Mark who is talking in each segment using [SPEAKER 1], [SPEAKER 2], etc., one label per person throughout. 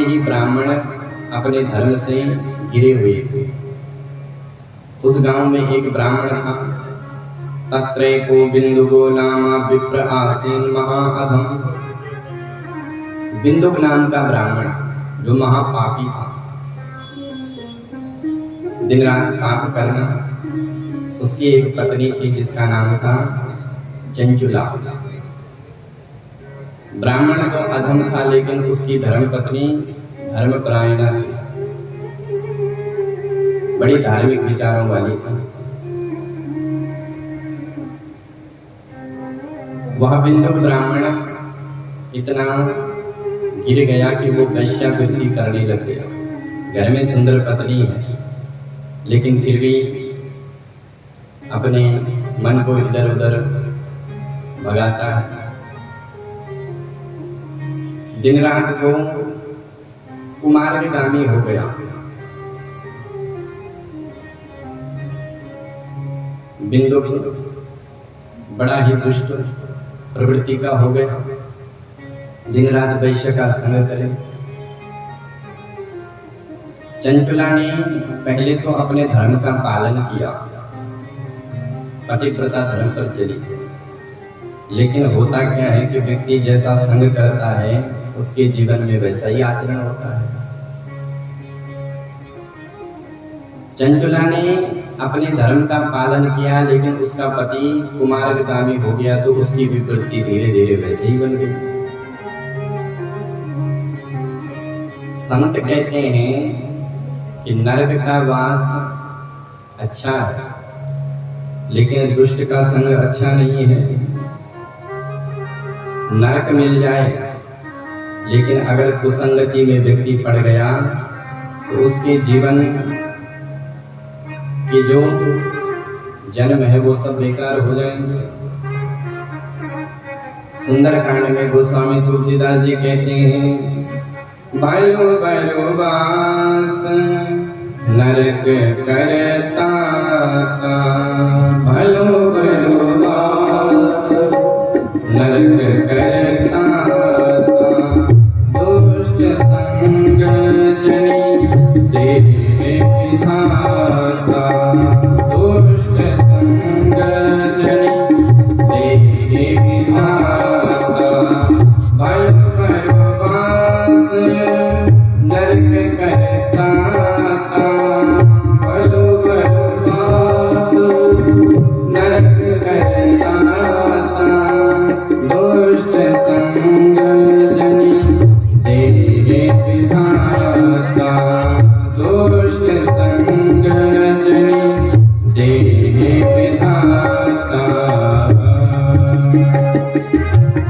[SPEAKER 1] ही ब्राह्मण अपने धर्म से गिरे हुए थे। उस गांव में एक ब्राह्मण था। तत्रैको बिंदुको नामा विप्र आसीन महाअधम। बिंदुक नाम का ब्राह्मण जो महापापी था, दिन रात पाप करना। उसकी एक पत्नी थी जिसका नाम था चंचुला। ब्राह्मण तो अधम था, लेकिन उसकी धर्म पत्नी धर्मपरायणा थी, बड़ी धार्मिक विचारों वाली थी। वह बिंदुक ब्राह्मण इतना गिर गया कि वो वेश्यावृत्ति करने लग गया। घर में सुंदर पत्नी है, लेकिन फिर भी अपने मन को इधर उधर भगाता है। दिन रात को कुमार्गामी हो गया। बिंदुक बड़ा ही दुष्ट प्रवृत्ति का हो गया। दिन रात वैश्य का संग करे। चंचुला ने पहले तो अपने धर्म का पालन किया, पतिव्रता धर्म पर चली, लेकिन होता क्या है कि व्यक्ति जैसा संग करता है उसके जीवन में वैसा ही आचरण होता है। चंचुला ने अपने धर्म का पालन किया, लेकिन उसका पति कुमार्गामी हो गया, तो उसकी विवृत्ति धीरे धीरे वैसे ही बन गई। संत कहते हैं कि नरक का वास अच्छा है, लेकिन दुष्ट का संग अच्छा नहीं है। नरक मिल जाए, लेकिन अगर कुसंगति में व्यक्ति पड़ गया तो उसके जीवन कि जो जन्म है वो सब बेकार हो जाएंगे। सुंदर कांड में गोस्वामी तुलसीदास जी कहते हैं, बालो बालो बास नरक करता, बालो बालो बास नरक करता, दुष्ट संग जनी देह विधाता, दुष्ट संग जनी देह विधाता, बालो बालो बास नरक करता, बालो बालो बास नरक करता, दुष्ट संग जनी देह विधाता, दुष्ट संग जनी देह विधाता।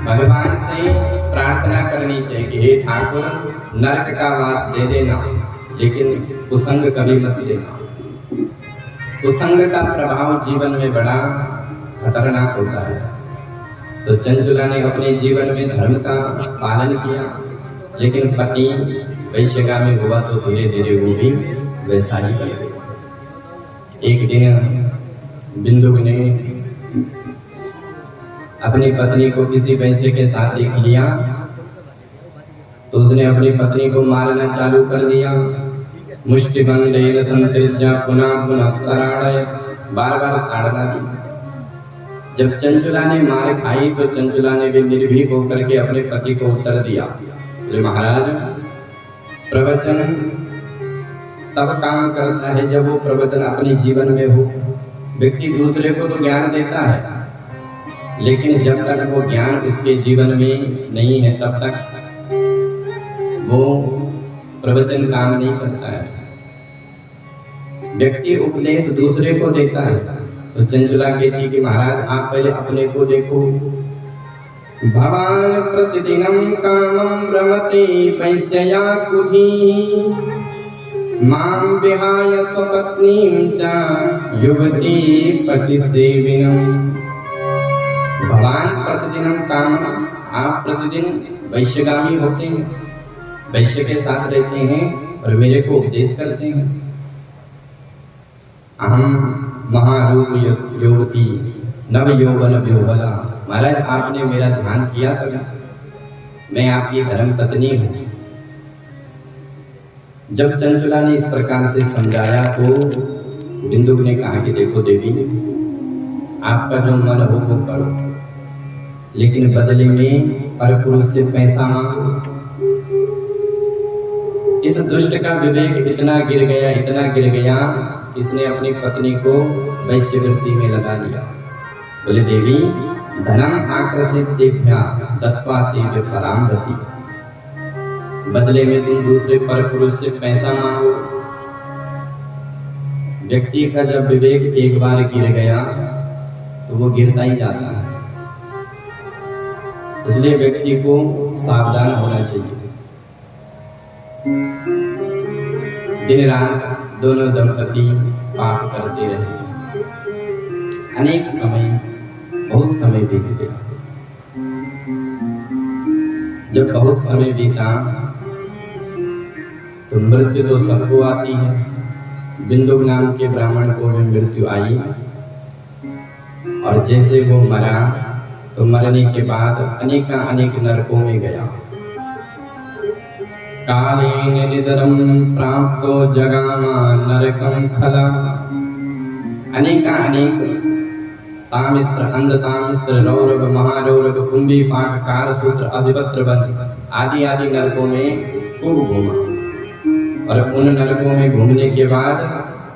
[SPEAKER 1] भगवान से प्रार्थना करनी चाहिए कि हे ठाकुर, नरक का वास दे देना, लेकिन कुसंग कभी मत देना। कुसंग का प्रभाव जीवन में बड़ा खतरनाक होता है। तो चंचुला ने अपने जीवन में धर्म का पालन किया, लेकिन पति वैश्यगामी हुआ तो धीरे धीरे वो भी वैसा ही बन गया। एक दिन बिंदुक ने अपनी पत्नी को किसी वैश्य के साथ देख लिया, तो उसने अपनी पत्नी को मारना चालू कर दिया। मुष्टिबंधेन संत्यज्य पुनः पुनः तराड़य, बार बार ताड़ना दी। जब चंचुला ने मार खाई तो चंचुला ने भी निर्भीक होकर के अपने पति को उत्तर दिया, महाराज, प्रवचन तब काम करता है जब वो प्रवचन अपने जीवन में हो। व्यक्ति दूसरे को तो ज्ञान देता है, लेकिन जब तक वो ज्ञान उसके जीवन में नहीं है तब तक वो प्रवचन काम नहीं करता है। व्यक्ति उपदेश दूसरे को देता है। तो चंचुला कहती कि महाराज, आप पहले अपने को देखो। भवान प्रतिदिनम कामं रमते वैश्यया कुधी, मां विहाय स्वपत्नीं च युवती पतिसेविनम्। भगवान प्रतिदिनम कामं, आप प्रतिदिन वैश्यगामी होते हैं, वैश्य के साथ रहते हैं और मेरे को उपदेश करते हैं। अहम महारूप युवती नव यौवन विह्वला। महाराज, आपने मेरा ध्यान किया था, मैं आपकी धर्म पत्नी हूँ, जब चंचुला ने इस प्रकार से समझाया तो बिंदुक ने कहा कि देखो देवी, आपका जो मन हो वो करो, लेकिन बदले में परपुरुष से पैसा मांगो। इस दुष्ट का विवेक इतना गिर गया, इसने अपनी पत्नी को वैश्यवृत्ति में लगा लिया। बोले देवी, धनम आकर्षित देभ्या दत्वा तेभ्य पराम रति, बदले में तुम दूसरे परपुरुष से पैसा मांगो। व्यक्ति का जब विवेक एक बार गिर गया तो वो गिरता ही जाता है, इसलिए व्यक्ति को सावधान होना चाहिए। दिन रात दोनों दंपति पाप करते रहे, अनेक समय, बहुत समय बीत गया। जब बहुत समय बीता तो मृत्यु तो सबको आती है। बिंदुक नाम के ब्राह्मण को भी मृत्यु आई, और जैसे वो मरा तो मरने के बाद अनेक नरकों में गया। कालेन निधरम प्राप्तो जगामा नरकं खला, अनेक तामिस्त्र, अंधतामिस्त्र, रौरव, महारौरव, कुंभी पाक, कारसूत्र, असिपत्र बन आदि नरकों में खूब घूमा, और उन नरकों में घूमने के बाद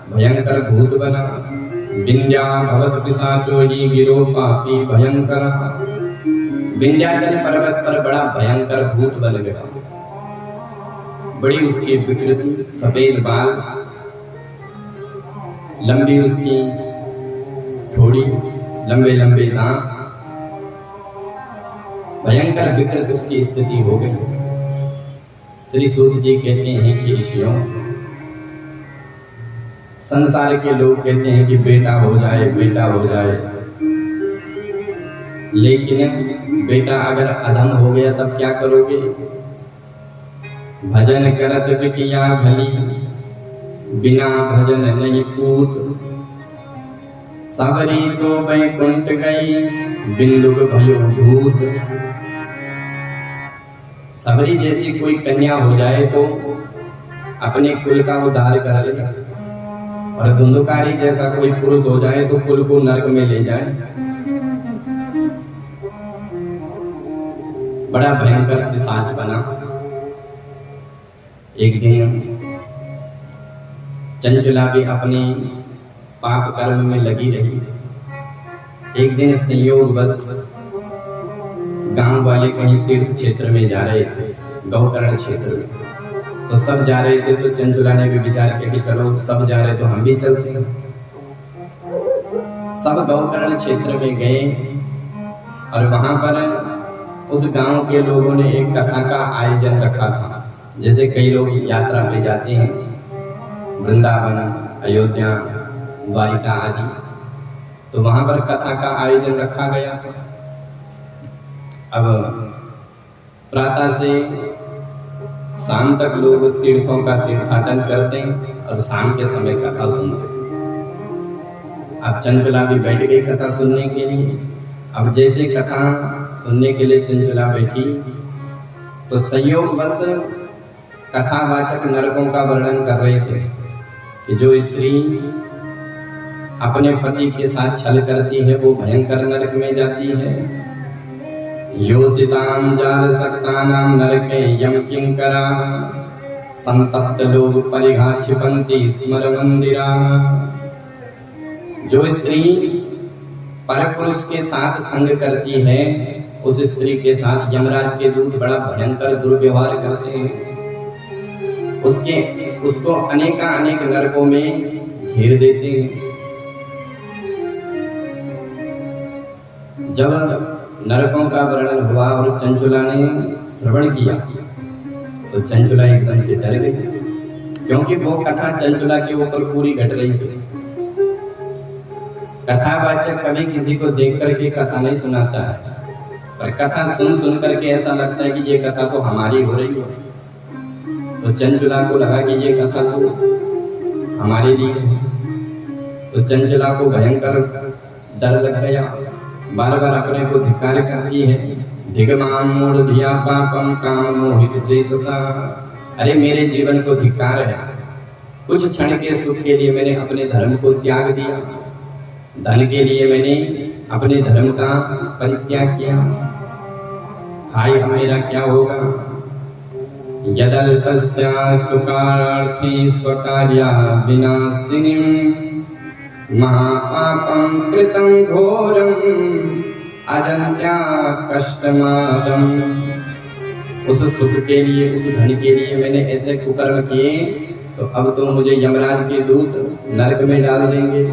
[SPEAKER 1] भयंकर भूत बना। विंध्या भवत पिशाचो ही गिरो पापी भयंकर, विंध्याचल पर्वत पर बड़ा भयंकर भूत बन गया। बड़ी उसकी विकृति, सफेद बाल, लंबी उसकी थोड़ी, लंबे दांत, भयंकर विकृत उसकी स्थिति हो गई। श्री सूत जी कहते हैं कि ऋषियों, संसार के लोग कहते हैं कि बेटा हो जाए, लेकिन बेटा अगर अधम हो गया तब क्या करोगे? भजन करत बिटिया भली, बिना भजन नहीं पूत, सबरी तो बैकुंठ गई, बिंदुक भयो भूत। सबरी जैसी कोई कन्या हो जाए तो अपने कुल का उद्धार कर ले, और धुंधुकारी जैसा कोई पुरुष हो जाए तो कुल को नरक में ले जाए। बड़ा भयंकर पिशाच बना। एक दिन चंचला भी अपने पाप कर्म में लगी रही। एक दिन संयोगवश गांव वाले कहीं तीर्थ क्षेत्र में जा रहे थे, गौकर्ण क्षेत्र में, तो सब जा रहे थे, तो चंचला ने भी विचार किया कि चलो सब जा रहे तो हम भी चलते हैं। सब गौकर्ण क्षेत्र में गए, और वहां पर उस गांव के लोगों ने एक कथा का आयोजन रखा था। जैसे कई लोग यात्रा पे जाते हैं, वृंदावन, अयोध्या, द्वारिका आदि, तो वहां पर कथा का आयोजन रखा गया। अब प्रातः से शाम तक लोग तीर्थों का तीर्थाटन करते हैं और शाम के समय कथा सुनते हैं। अब चंचला भी बैठ गई कथा सुनने के लिए। अब जैसे कथा सुनने के लिए चंचला बैठी तो संयोगवश कथावाचक नरकों का वर्णन कर रहे थे कि जो स्त्री अपने पति के साथ छल करती है वो भयंकर नरक में जाती है। योषितां जाल सक्तानां नरके यम किंकरा, संतप्त लोग परिघा क्षिपन्ति स्मर मंदिरा। जो स्त्री परपुरुष के साथ संग करती है उस स्त्री के साथ यमराज के दूत बड़ा भयंकर दुर्व्यवहार करते हैं, उसको अनेक नरकों में घेर देते हैं। जब नरकों का वर्णन हुआ और चंचुला ने श्रवण किया तो चंचुला एकदम से डर गई, क्योंकि वो कथा चंचुला के ऊपर पूरी घट रही थी। कथावाचक कभी किसी को देख करके कथा नहीं सुनाता है, पर कथा सुन करके ऐसा लगता है कि ये कथा तो हमारी हो रही है। तो चंचुला को लगा कि ये कथा तो हमारे लिए है, तो चंचुला को भयंकर डर लग गया। बार बार अपने को धिक्कार करती है। धिगमाम मूढ़ धिया पापम काम मोहित चेतसा, अरे मेरे जीवन को धिक्कार है, कुछ क्षण के सुख के लिए मैंने अपने धर्म को त्याग दिया, धन के लिए मैंने अपने धर्म का परित्याग किया, हाय मेरा क्या होगा। यदल्पस्या सुकारार्थी स्वकार्या विनाशिनीं महापापं कृतं घोरं अजन्त्या कष्टमादम्। उस सुख के लिए, उस धन के लिए मैंने ऐसे कुकर्म किए, तो अब तो मुझे यमराज के दूत नरक में डाल देंगे,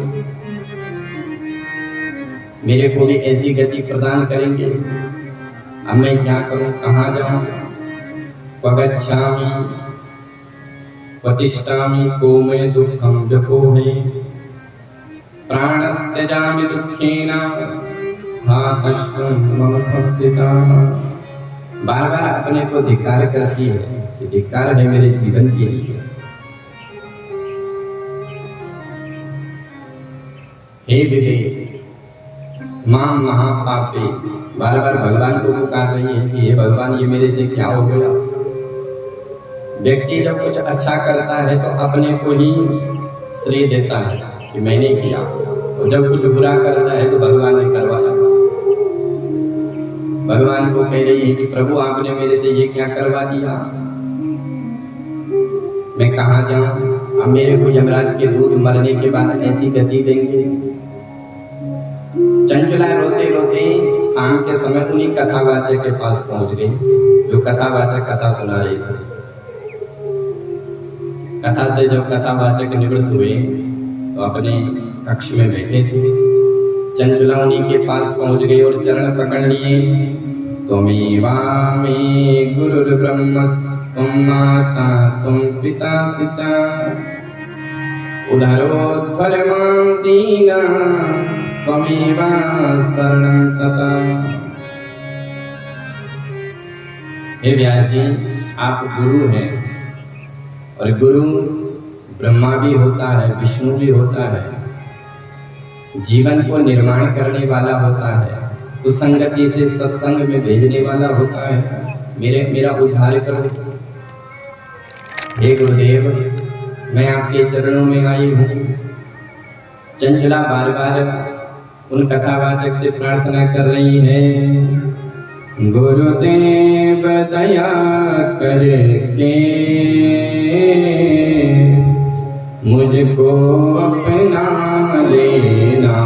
[SPEAKER 1] मेरे को भी ऐसी गति प्रदान करेंगे। अब मैं क्या करूं, कहाँ जाऊं। क्वगच्छामि क्वतिष्ठामि को मैं दुःखं व्यपोहे प्राणस्त्यजामि दुःखेन हा कष्टं मम संस्थितः। बार बार अपने को धिक्कार करती है कि धिक्कार है मेरे जीवन के लिए। हे विवेक मां महापापे, बार बार भगवान को पुकार रही है कि हे भगवान ये मेरे से क्या हो गया। व्यक्ति जब कुछ अच्छा करता है तो अपने को ही श्रेय देता है कि मैंने किया, और जब कुछ बुरा करता है तो भगवान ने करवाया। भगवान को कह रही है कि प्रभु आपने मेरे से ये क्या करवा दिया, मैं कहाँ जाऊं। अब मेरे को यमराज के दूत मरने के बाद ऐसी गति देंगे। चंचला रोते रोते शाम के समय उन्हीं कथावाचक के पास पहुंच गई, जो कथावाचक कथा सुना रही थी। कथा से जब कथावाचक निवृत्त हुए तो अपने कक्ष में बैठे थे। चंचला उन्हीं के पास पहुंच गई और चरण पकड़ लिए। त्वमेवामि गुरुर्ब्रह्म त्वं माता त्वं पितासि च उद्धरोद्धर मां दीना त्वमेव शरणं तथा। हे व्यास जी, आप गुरु हैं, और गुरु ब्रह्मा भी होता है, विष्णु भी होता है, जीवन को निर्माण करने वाला होता है, कुसंगति से सत्संग में भेजने वाला होता है। मेरा उद्धार करो। हे गुरुदेव, मैं आपके चरणों में आई हूँ। चंचला बार बार उन कथावाचक से प्रार्थना कर रही है, गुरुदेव दया करके मुझको अपना लेना।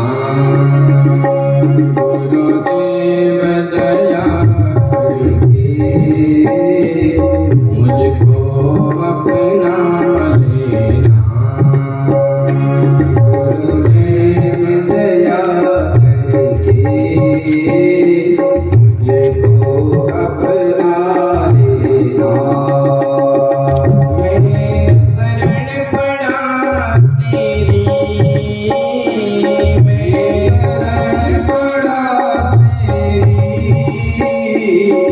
[SPEAKER 1] गुरुदेव दया करके मुझको अपना लेना। गुरुदेव दया करके मुझको अपना लेना। मैं शरण पड़ा तेरी, मैं शरण पड़ा तेरी,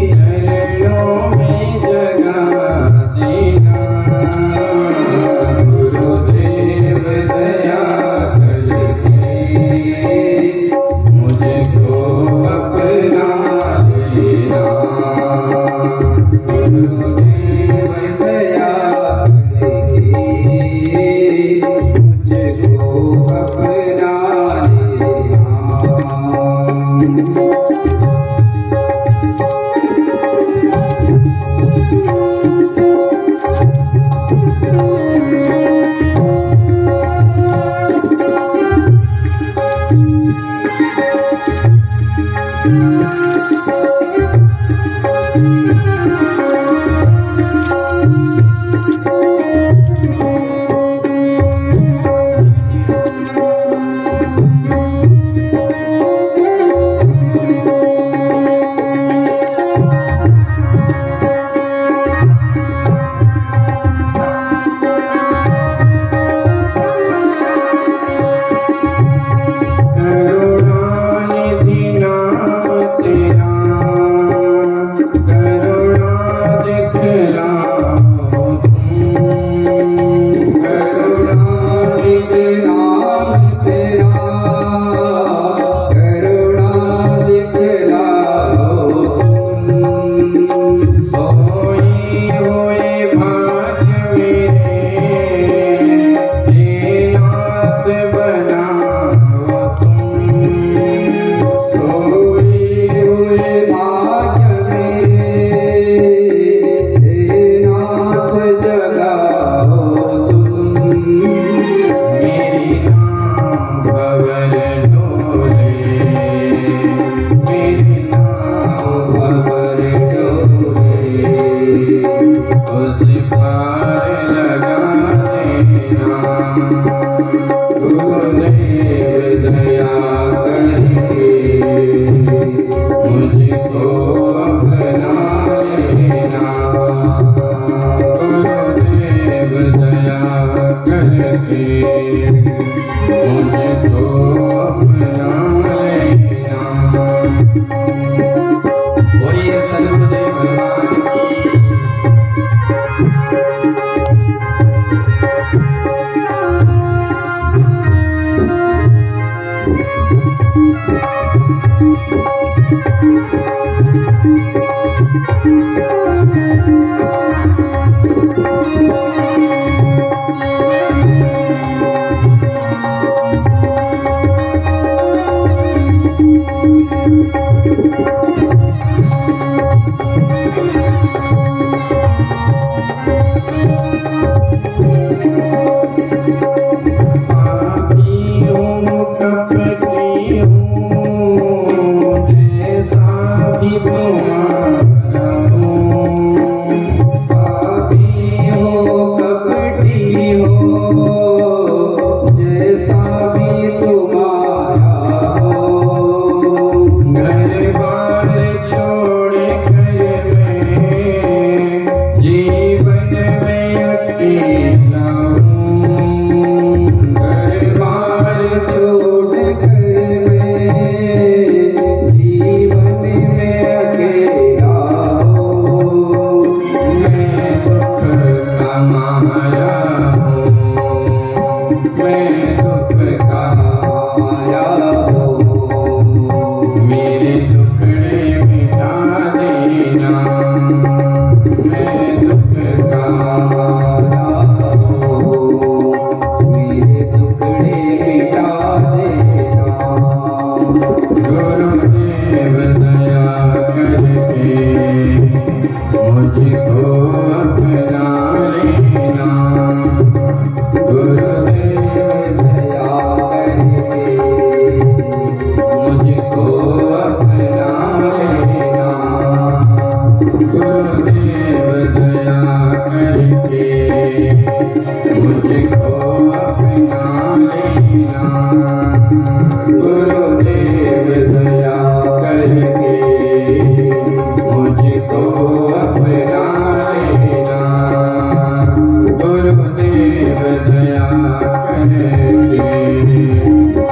[SPEAKER 1] चरणों में जगह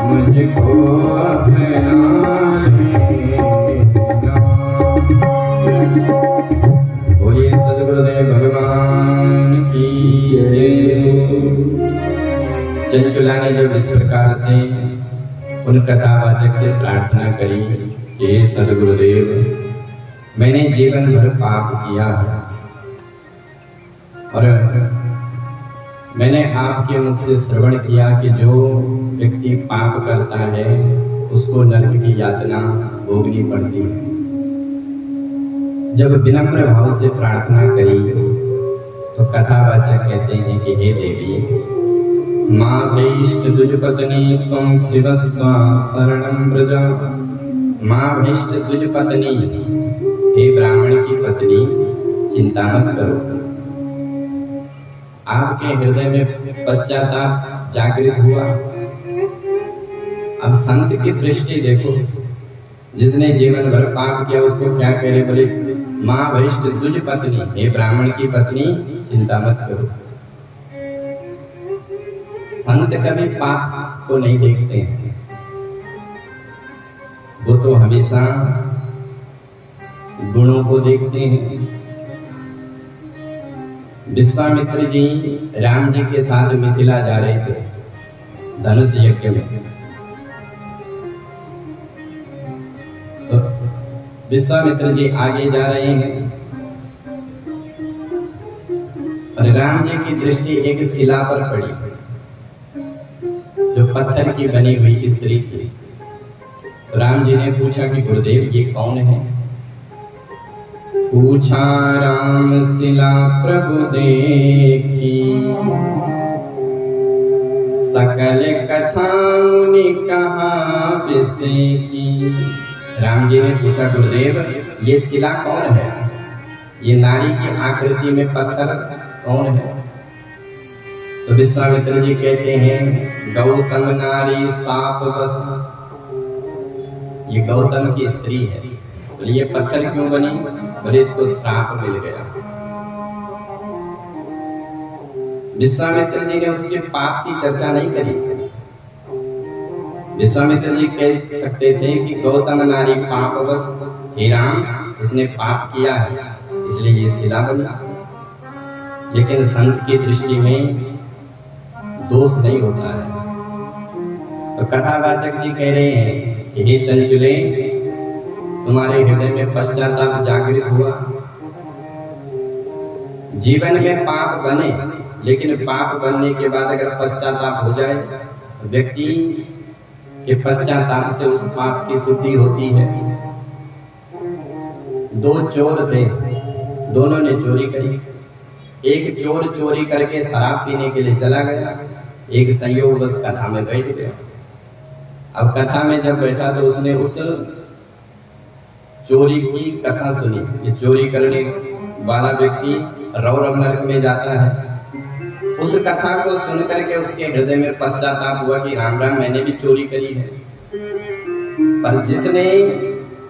[SPEAKER 1] मुझको अपना लेना। बोलिए सद्गुरुदेव भगवान की। चंचुला ने जब इस प्रकार से उन कथावाचक से प्रार्थना करी कि हे सद्गुरुदेव, मैंने जीवन भर पाप किया है और मैंने आपके मुख से श्रवण किया कि जो व्यक्ति पाप करता है उसको नरक की यातना भोगनी पड़ती है। जब विनम्र भाव से प्रार्थना करी तो कथावाचक कहते हैं कि हे देवी, माँ भैष्ट दुजपत्नी त्वं शिवस्व शरणं व्रज। माँ भैष्ट दुजपत्नी, हे ब्राह्मण की पत्नी, चिंता मत करो। आपके हृदय में पश्चाताप जागृत हुआ। अब संत की दृष्टि देखो, जिसने जीवन भर पाप किया उसको क्या कह रहे, बोले माँ भैष्ट दुजपत्नी, हे ब्राह्मण की पत्नी, चिंता मत करो। संत कभी पाप को नहीं देखते हैं, वो तो हमेशा गुणों को देखते हैं। विश्वामित्र जी राम जी के साथ मिथिला जा रहे थे धनुष यज्ञ में। तो विश्वामित्र जी आगे जा रहे हैं और राम जी की दृष्टि एक शिला पर पड़ी जो पत्थर की बनी हुई स्त्री थी। तो राम जी ने पूछा कि गुरुदेव ये कौन है? पूछा राम शिला प्रभु देखी, सकल कथा मुनि कहा विसेकी। राम जी ने पूछा गुरुदेव ये शिला कौन है? ये नारी की आकृति में पत्थर कौन है? तो विश्वामित्र जी कहते हैं गौतम नारी साप बस। ये गौतम की स्त्री है। तो ये पत्थर क्यों बनी? बोले इसको श्राप मिल गया। विश्वामित्र जी ने उसके पाप की चर्चा नहीं करी। विश्वामित्र जी कह सकते थे कि गौतम नारी पाप बस, हे राम इसने पाप किया है इसलिए ये शिला बना। लेकिन संत की दृष्टि में दोष नहीं होता है। तो कथावाचक जी कह रहे हैं कि हे चंचुले, तुम्हारे हृदय में पश्चाताप जागृत हुआ। जीवन में पाप बने, लेकिन पाप बनने के बाद अगर पश्चाताप हो जाए तो व्यक्ति के पश्चाताप से उस पाप की शुद्धि होती है। दो चोर थे, दोनों ने चोरी करी। एक चोर चोरी करके शराब पीने के लिए चला गया, एक संयोग बस कथा में बैठ गया। अब कथा में जब बैठा तो उसने उस चोरी की कथा सुनी। ये चोरी करने वाला व्यक्ति रौरव नरक में जाता है। उस कथा को सुन करके उसके हृदय में पश्चाताप हुआ कि राम राम मैंने भी चोरी करी है। पर जिसने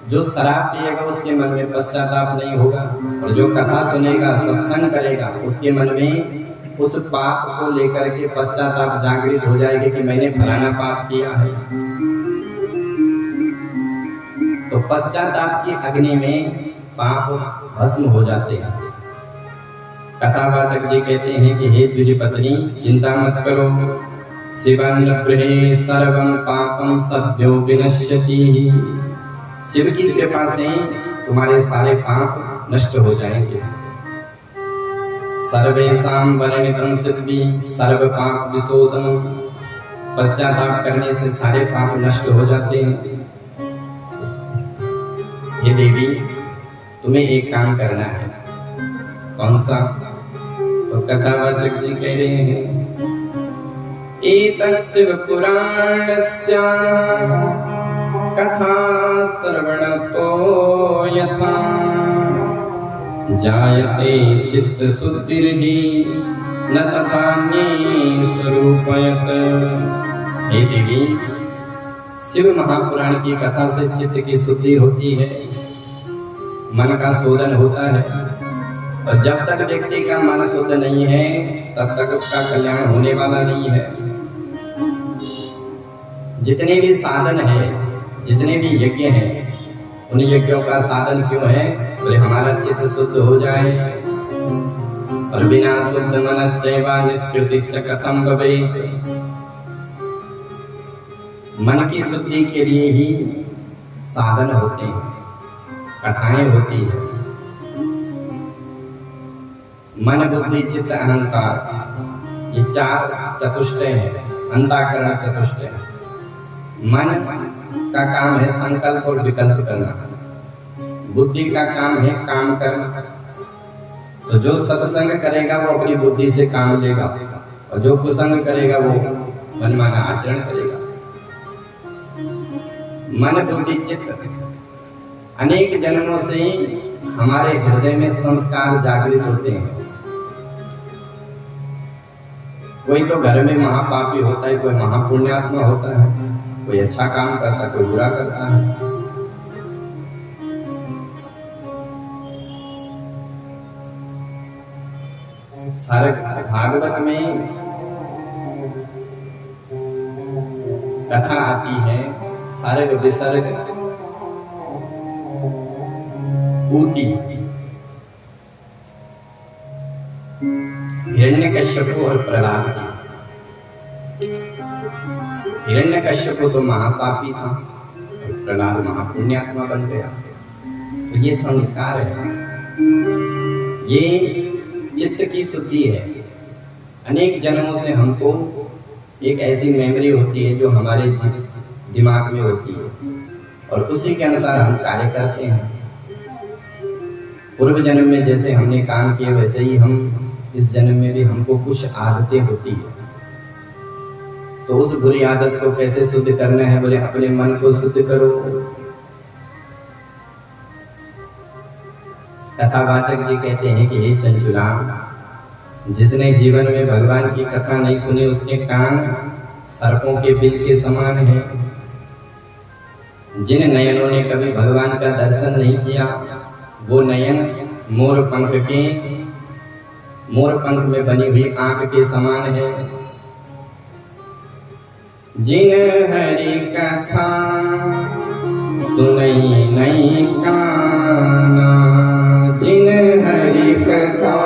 [SPEAKER 1] जो शराब पिएगा उसके मन में पश्चाताप नहीं होगा, और जो कथा सुनेगा सत्संग करेगा उसके मन में उस पाप को लेकर के पश्चाताप जागृत हो जाएगा कि मैंने फलाना पाप किया है। तो पश्चाताप की अग्नि में पाप भस्म हो जाते हैं। कथावाचक जी कहते हैं कि हे द्विज पत्नी, चिंता मत करो, शिवं गृहे सर्वं पापं सद्यो विनश्यति। शिव की कृपा से तुम्हारे सारे पाप नष्ट हो जाएंगे। सर्वेषां वर्णितं सिद्धि सर्व पाप विशोधनम। पश्चाताप करने से सारे पाप नष्ट हो जाते हैं। हे देवी, तुम्हें एक काम करना है। कौन सा? तो कथावाचक जी कह रहे हैं एतत् शिव पुराणस्य कथा श्रवणतो यथा जायते चित्त शुद्धिर्हि न तथान्ये स्वरूपयत्। हे देवी, शिव महापुराण की कथा से चित्त की शुद्धि होती है, मन का शोधन होता है। और जब तक व्यक्ति का मन शुद्ध नहीं है तब तक उसका कल्याण होने वाला नहीं है। जितने भी साधन है, जितने भी यज्ञ हैं, उन यज्ञों का साधन क्यों है? बोले हमारा चित्त शुद्ध हो जाए। और बिना शुद्ध मनश्चैवा निष्कृतिश्च कथं भवेत्। मन की शुद्धि के लिए ही साधन होते हैं, कथाएं होती है। मन बुद्धि चित्त अहंकार, ये चार चतुष्टय है, अंतःकरण चतुष्टय। मन का काम है संकल्प और विकल्प करना, बुद्धि का काम है काम करना। तो जो सत्संग करेगा वो अपनी बुद्धि से काम लेगा, और जो कुसंग करेगा वो मनमाना आचरण करेगा। मन बुद्धि चित्त अनेक जन्मों से हमारे हृदय में संस्कार जागृत होते हैं। कोई तो घर में महापापी होता है, कोई महापुण्यात्मा होता है, कोई अच्छा काम करता है, कोई बुरा करता है। सारक भागवत में कथा आती है, सारक विसर्ग ऊटी, हिरण्यकश्यप और प्रहलाद की। हिरण्यकश्यप तो महापापी था और प्रहलाद महापुण्यात्मा बन गया। तो ये संस्कार है, ये चित्त की शुद्धि है। अनेक जन्मों से हमको एक ऐसी मेमोरी होती है जो हमारे दिमाग में होती है, और उसी के अनुसार हम कार्य करते हैं। पूर्व जन्म में जैसे हमने काम किए वैसे ही हम इस जन्म में भी हमको कुछ आदतें होती है। तो उस बुरी आदत को कैसे शुद्ध करना है? बोले अपने मन को शुद्ध करो। कथावाचक जी कहते हैं कि हे चंचुला, जिसने जीवन में भगवान की कथा नहीं सुनी उसके कान सर्पों के बिल के समान हैं। जिन नयनों ने कभी भगवान का दर्शन नहीं किया वो नयन मोर पंख के मोर पंख में बनी हुई आंख के समान है। जिन हरि कथा सुनई नहीं काना, जिन हरि कथा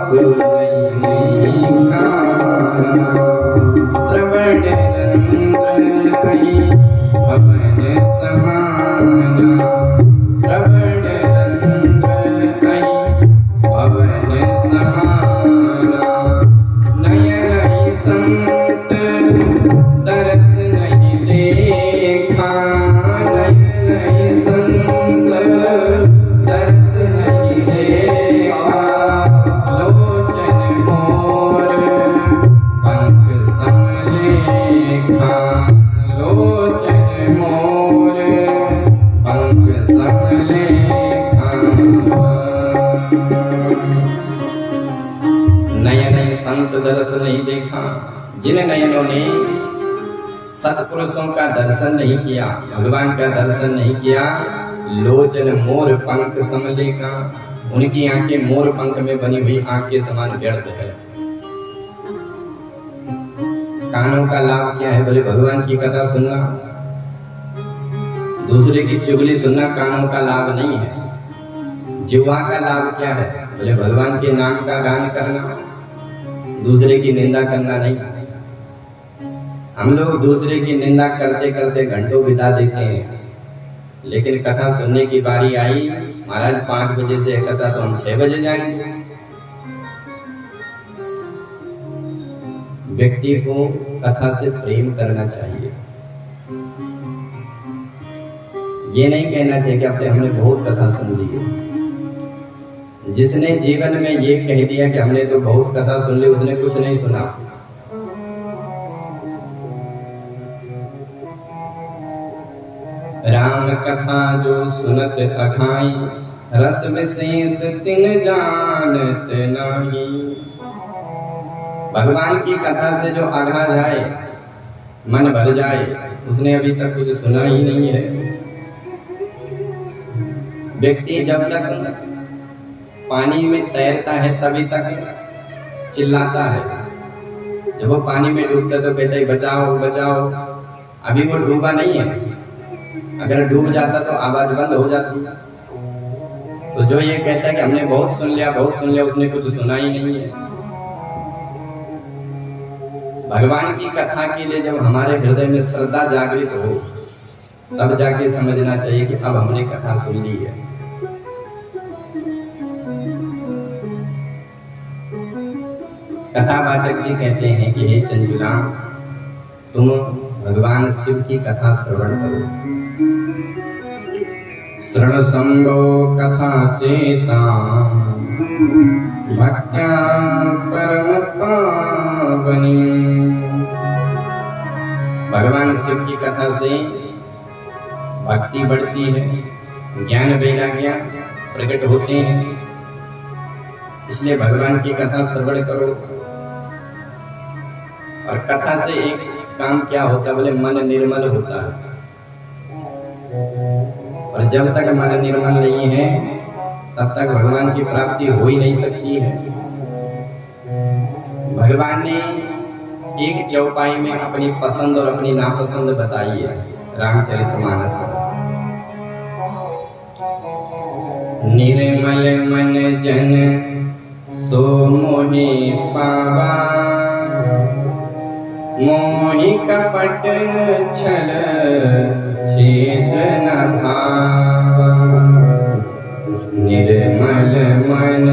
[SPEAKER 1] सुनई नहीं काना, श्रवण रंद्र कहीं भवन समाना, श्रवण रंद्र कहीं भवन समाना, नयन संत दरस नहीं देखा, नयन संत दरस नहीं देखा, लोचन मोर पंख समलेखा, लोचन मोर पंख समलेखा। नयन संत दरस नहीं देखा, जिन नयनों ने सत्पुरुषों का दर्शन नहीं किया, भगवान का दर्शन नहीं किया, लोचन मोर पंख समलेखा, उनकी आंखें मोर पंख में बनी हुई आंख के समान व्यर्थ है। कानों का लाभ क्या है? बोले भगवान की कथा सुनना, दूसरे की चुगली सुनना कानों का लाभ नहीं है। जिह्वा का लाभ क्या है? बोले भगवान के नाम का गान करना, दूसरे की निंदा करना नहीं। हम लोग दूसरे की निंदा करते करते घंटों बिता देते हैं, लेकिन कथा सुनने की बारी आई, महाराज 5 बजे से कथा तो हम 6 बजे जाएंगे। व्यक्ति को कथा से प्रेम करना चाहिए। ये नहीं कहना चाहिए कि अब हमने बहुत कथा सुन ली है। जिसने जीवन में ये कह दिया कि हमने तो बहुत कथा सुन ली, उसने कुछ नहीं सुना। राम कथा जो सुनत अघाई, रस विशेष तिन जानत नाही। भगवान की कथा से जो अघा जाए, मन भर जाए, उसने अभी तक कुछ सुना ही नहीं है। व्यक्ति जब तक पानी में तैरता है तभी तक चिल्लाता है, जब वो पानी में डूबता है तो कहता है बचाओ बचाओ। अभी वो डूबा नहीं है, अगर डूब जाता तो आवाज बंद हो जाती। तो जो ये कहता है कि हमने बहुत सुन लिया बहुत सुन लिया, उसने कुछ सुना ही नहीं है। भगवान की कथा के लिए जब हमारे हृदय में श्रद्धा जागृत हो, तब जाके समझना चाहिए कि अब हमने कथा सुन ली है। कथावाचक जी कहते हैं कि हे चंचुला, तुम भगवान शिव की कथा श्रवण करो। श्रवण संगो कथा चेता, भक्त्या परम पावनी। भगवान शिव की कथा से भक्ति बढ़ती है, ज्ञान वैराग्य प्रकट होते हैं। इसलिए भगवान की कथा श्रवण करो। और कथा से एक काम क्या होता है? बोले मन निर्मल होता है। और जब तक मन निर्मल नहीं है, तब तक भगवान की प्राप्ति हो ही नहीं सकती है। भगवान ने एक चौपाई में अपनी पसंद और अपनी नापसंद बताई है, रामचरितमानस में। निर्मल मन जन सो मोहि पावा, मोहि कपट छल छेद न भावा। निर्मल मन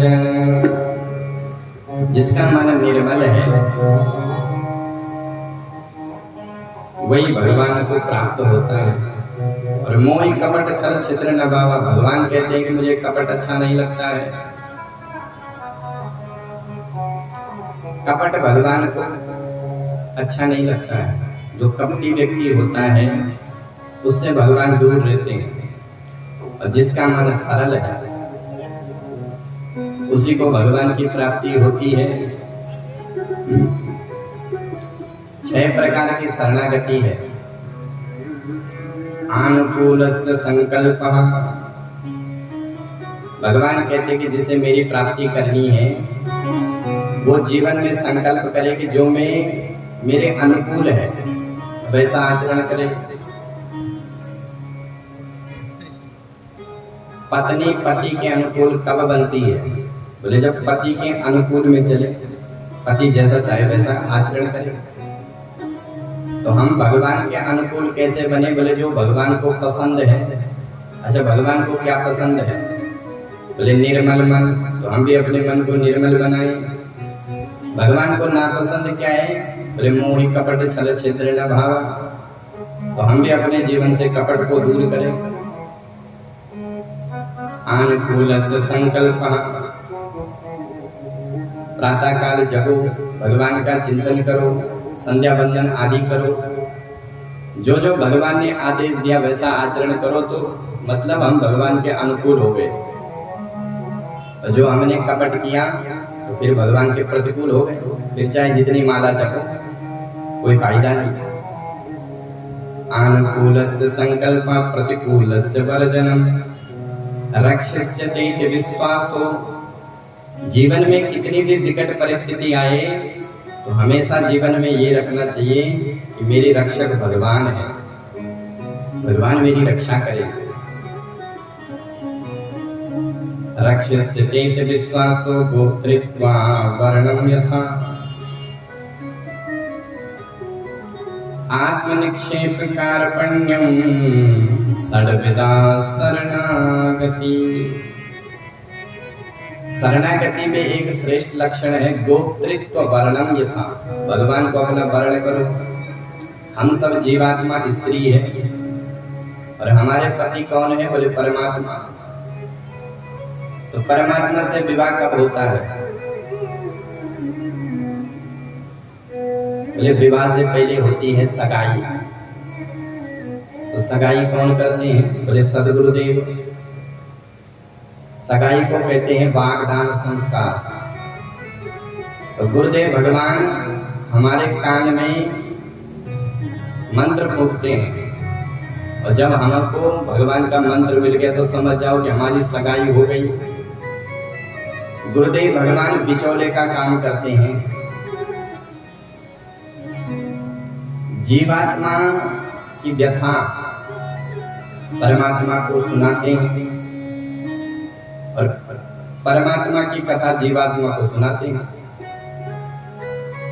[SPEAKER 1] जन, जिसका मन निर्मल है वही भगवान को प्राप्त होता है। और मोहि कपट छल छिद्र न भावा, भगवान कहते हैं कि मुझे कपट अच्छा नहीं लगता है। कपट भगवान को अच्छा नहीं लगता है। जो कपटी व्यक्ति होता है उससे भगवान दूर रहते हैं। और जिसका मन सरल है उसी को भगवान की प्राप्ति होती है। 6 प्रकार की शरणागति है। आनुकूलस्य संकल्पः, भगवान कहते कि जिसे मेरी प्राप्ति करनी है वो जीवन में संकल्प करे कि जो मेरे अनुकूल है वैसा आचरण करे। पत्नी पति के अनुकूल कब बनती है? बोले जब पति के अनुकूल में चले, पति जैसा चाहे वैसा आचरण करे। तो हम भगवान के अनुकूल कैसे बने? बोले जो भगवान को पसंद है। अच्छा, भगवान को क्या पसंद है? बोले निर्मल मन, तो हम भी अपने मन को निर्मल बनाएं। भगवान को नापसंद क्या है? बोले मोहि कपट छल छिद्र न भावा, तो हम भी अपने जीवन से कपट को दूर करें। अनुकूलस्य संकल्प, प्रातः काल जगो, भगवान का चिंतन करो, संध्या बंदन आदि करो। जो जो भगवान ने आदेश दिया वैसा आचरण करो, तो मतलब हम भगवान के अनुकूल हो गए। और जो हमने कपट किया तो फिर भगवान के प्रतिकूल हो गए। फिर चाहे जितनी माला जपो कोई फायदा नहीं। अनुकूलस्य संकल्प प्रतिकूलस्य वर्जनम रक्षस्यते इति विश्वासो। जीवन में कितनी भी विकट परिस्थिति आए तो हमेशा जीवन में ये रखना चाहिए कि मेरे रक्षक भगवान है, भगवान मेरी रक्षा करेंगे। रक्षस्यते इति विश्वासो गोप्तृत्वा वर्णम यथा आत्मनिक्षेप कार्पण्यम षड्विधा शरणागति। शरणागति में एक श्रेष्ठ लक्षण है गोप्तृत्व वर्णम यथा। भगवान को अपना वर्ण करो। हम सब जीवात्मा स्त्री है और हमारे पति कौन है? बोले परमात्मा। तो परमात्मा से विवाह कब होता है? बोले विवाह से पहले होती है सगाई। तो सगाई कौन करते हैं? बोले सदगुरुदेव। सगाई को कहते हैं वागदान संस्कार। तो गुरुदेव भगवान हमारे कान में मंत्र फूंकते हैं और जब हमको भगवान का मंत्र मिल गया तो समझ जाओ कि हमारी सगाई हो गई। गुरुदेव भगवान बिचौले का काम करते हैं। जीवात्मा की व्यथा परमात्मा को सुनाते हैं और परमात्मा की कथा जीवात्मा को सुनाते हैं।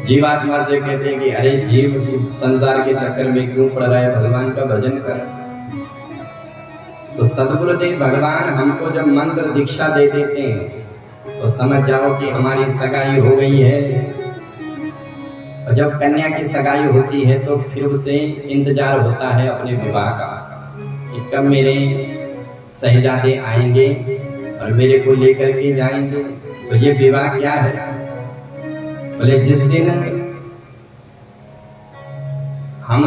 [SPEAKER 1] जीवात्मा से कहते हैं कि अरे जीव संसार के चक्कर में क्यों पड़ रहा है, भगवान का भजन कर। तो सदगुरुदेव भगवान हमको जब मंत्र दीक्षा दे देते हैं तो समझ जाओ कि हमारी सगाई हो गई है। और जब कन्या की सगाई होती है तो फिर उसे इंतजार होता है अपने विवाह का कि कब मेरे शहजादे आएंगे और मेरे को लेकर के जाएंगे। तो ये विवाह क्या है? बोले जिस दिन हम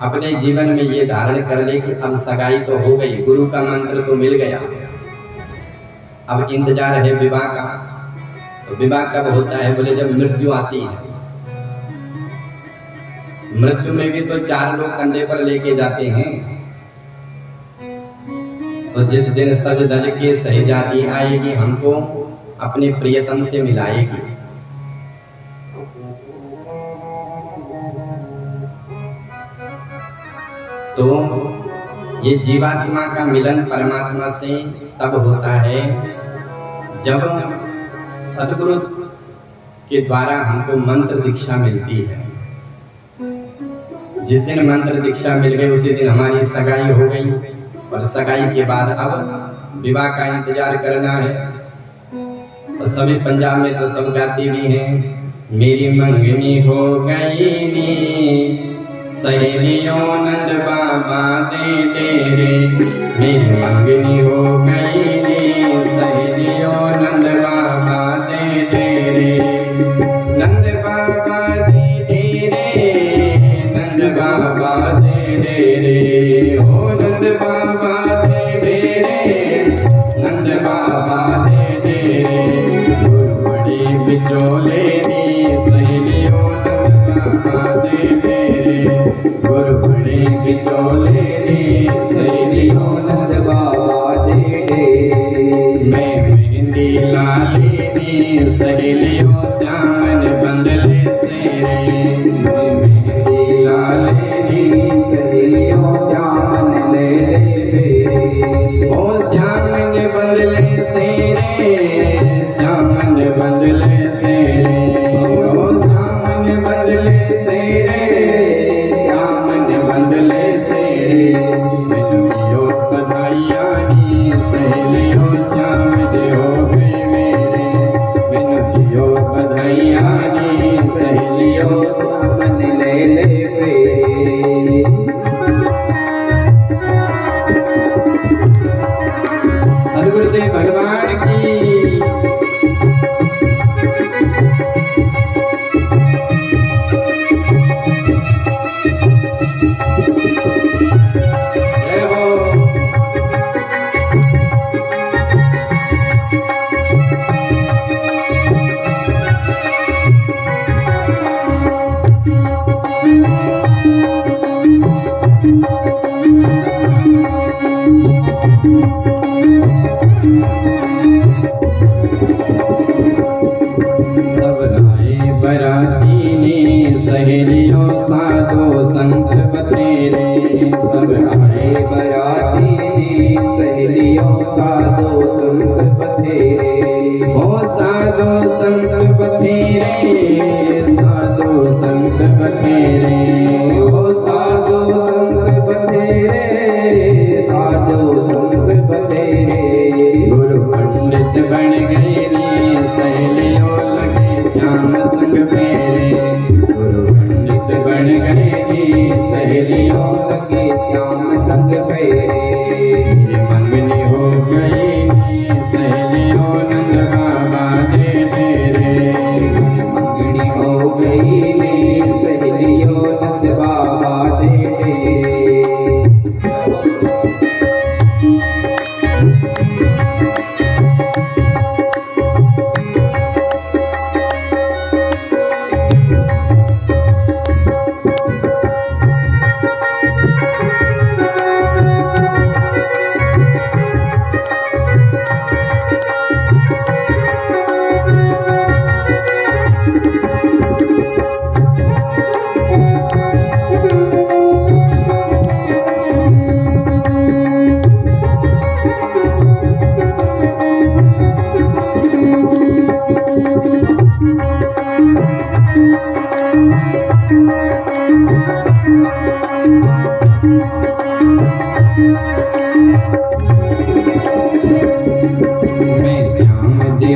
[SPEAKER 1] अपने जीवन में ये धारण कर ले कि अब सगाई तो हो गई, गुरु का मंत्र तो मिल गया, अब इंतजार है विवाह का। तो विवाह कब होता है? बोले जब मृत्यु आती है। मृत्यु में भी तो 4 लोग कंधे पर लेके जाते हैं। तो जिस दिन सज धज के शहजादी आएगी हमको अपने प्रियतम से मिलाएगी। तो ये जीवात्मा का मिलन परमात्मा से तब होता है जब सदगुरु के द्वारा हमको मंत्र दीक्षा मिलती है। जिस दिन मंत्र दीक्षा मिल गई उसी दिन हमारी सगाई हो गई और सगाई के बाद अब विवाह का इंतजार करना है। और सभी पंजाब में तो सब गाती भी हैं, मेरी मंगनी हो गई नी सहेलियों नंद बाबा दे डेरे। मेरी मंगनी हो गई नी सहेलियों नंद बाबा दे डेरे। नंद बाबा दे डेरे, नंद बाबा दे डेरे, हो नंद बाबा दे डेरे, नंद बाबा दे डेरे। गुरुबड़ी बिचौले नी सहेलियों नंद बाबा दे डेरे। गुरुबड़ी बिचौले नी सहेलियों नंद बाबा दे डेरे। सहेलियों श्यामन बंदले से मेहंदी लाले नी सहेलियों श्यामन ले ले ओ श्यामन बंदले से श्यामन बंदले से ओ श्यामन बंदले से श्यामन बंदले से मिलो बधाइया नी सहेलियों श्याम जे हो गए मेरे मिलो बधाइया नी सहेलियों श्यामन ले ले फेरे सदगुरुदेव भगवान की सब आए बराती ने सहेलियों साधो संत बतेरे सब आए बराती ने सहेलियों साधो संत बतेरे ओ साधो संत बतेरे साधो संत बतेरे ओ साधो संत बतेरे साधो संत बतेरे गुरु पंडित बन गए नी सहेलियों लगे श्याम संग फेरे गुरु पंडित बन गए नी सहेलियों लगे श्याम संग फेरे ये मंगनी हो गई नी सहेलियों नंद बाबा दे तेरे मंगनी हो गई नी सहेलियों नंद बाबा दे तेरे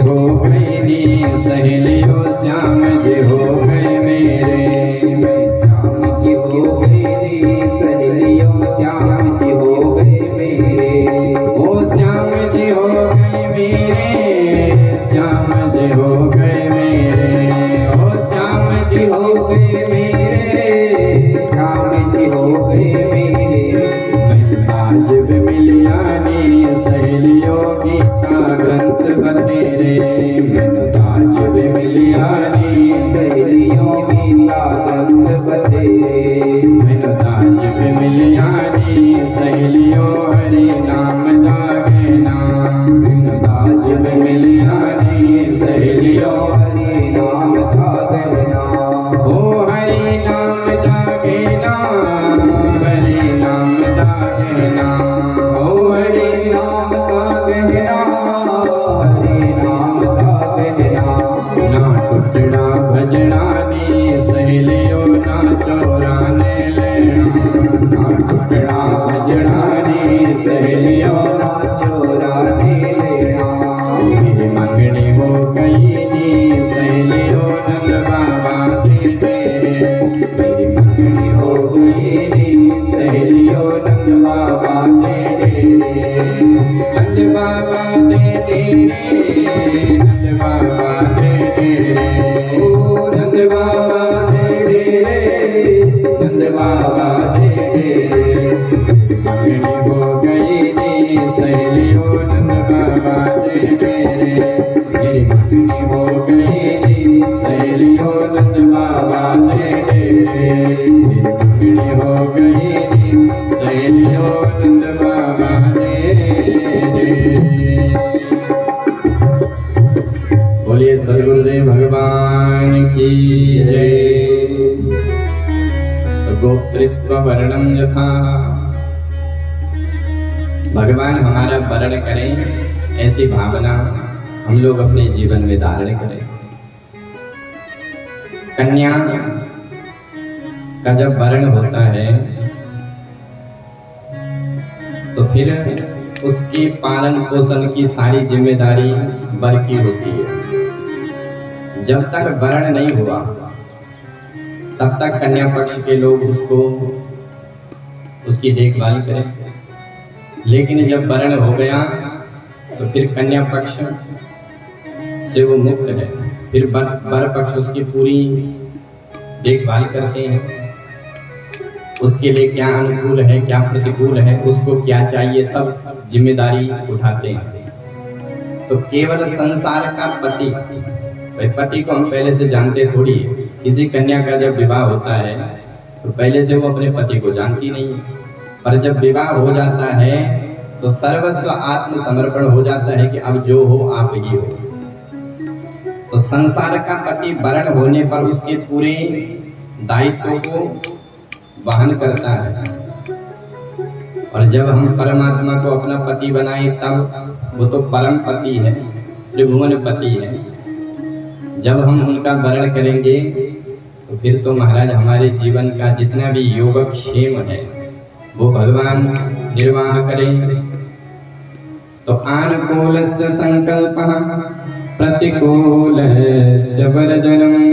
[SPEAKER 1] हो गए नी सहेलियों श्याम जी हो गए मेरे मैं श्याम की हो गई नी सहेलियों श्याम जी हो गए मेरे ओ श्याम जी हो गए मेरे श्याम जी हो गए मेरे ओ श्याम जी हो गए मेरे श्याम जी हो गए मेरे मैं आज भी मिलिया नी सहेलियों गीता ग्रंथ बतेरे मैंने आज भी मिलिया नी सहेलियों गीता ग्रंथ बतेरे मैंने आज भी मिलिया नी सहेलियों हरि नाम दागे नाम मैंने आज भी मिलिया नी सहेलियों हरि नाम दागे नाम ओ हरि नाम दागे नाम हरि नाम दागे नाम ओ हरि नाम दागे नाम हरि नाम दागे नाम ना टुटना भजना नी सहेलियों ना चोराने लेना ना टुटना भजना नी सहेलियों ना चोराने लेना मेरी मंगनी हो गई नी सहेलियों नंद बाबा दे तेरे मेरी मंगनी हो गई नी सहेलियों नंद बाबा दे तेरे नंद बाबा दे तेरे नंद बाबा दे तेरे ओ नंद बाबा दे तेरे नंद बाबा दे तेरे मंगनी हो गई नी सहेलियों नंद बाबा दे तेरे मेरी मंगनी हो गई नी सहेलियों नंद बाबा दे तेरे मेरी मंगनी हो गई नी सहेलियों नंद बाबा दे तेरे बोलिए सदगुरु गोप्तृत्व वर्णम यथा। भगवान हमारा वर्ण करें, ऐसी भावना हम लोग अपने जीवन में धारण करें। कन्या का जब वर्ण होता है तो फिर उसकी पालन पोषण की सारी जिम्मेदारी वर की होती है। जब तक वर्ण नहीं हुआ तब तक कन्या पक्ष के लोग उसकी देखभाल करें, लेकिन जब वर्ण हो गया तो फिर कन्या पक्ष से वो मुक्त है, फिर वर पक्ष उसकी पूरी देखभाल करते हैं। उसके लिए क्या अनुकूल है, क्या प्रतिकूल है, उसको क्या चाहिए, सब जिम्मेदारी उठाते हैं। तो केवल संसार का पति, भाई पति को हम पहले से जानते थोड़ी है। किसी कन्या का जब विवाह होता है तो पहले से वो अपने पति को जानती नहीं, पर जब विवाह हो जाता है तो सर्वस्व आत्मसमर्पण हो जाता है कि अब जो हो आप ही हो। तो संसार का पति वर्ण होने पर उसके पूरे दायित्वों को वहन करता है, और जब हम परमात्मा को अपना पति बनाए तब वो तो परम पति है, त्रिभुवन पति है। जब हम उनका वर्ण करेंगे तो फिर तो महाराज हमारे जीवन का जितना भी योगक्षेम है वो भगवान निर्वाह करेंगे। तो अनुकूलस्य संकल्पः प्रतिकूलस्य वर्जनम्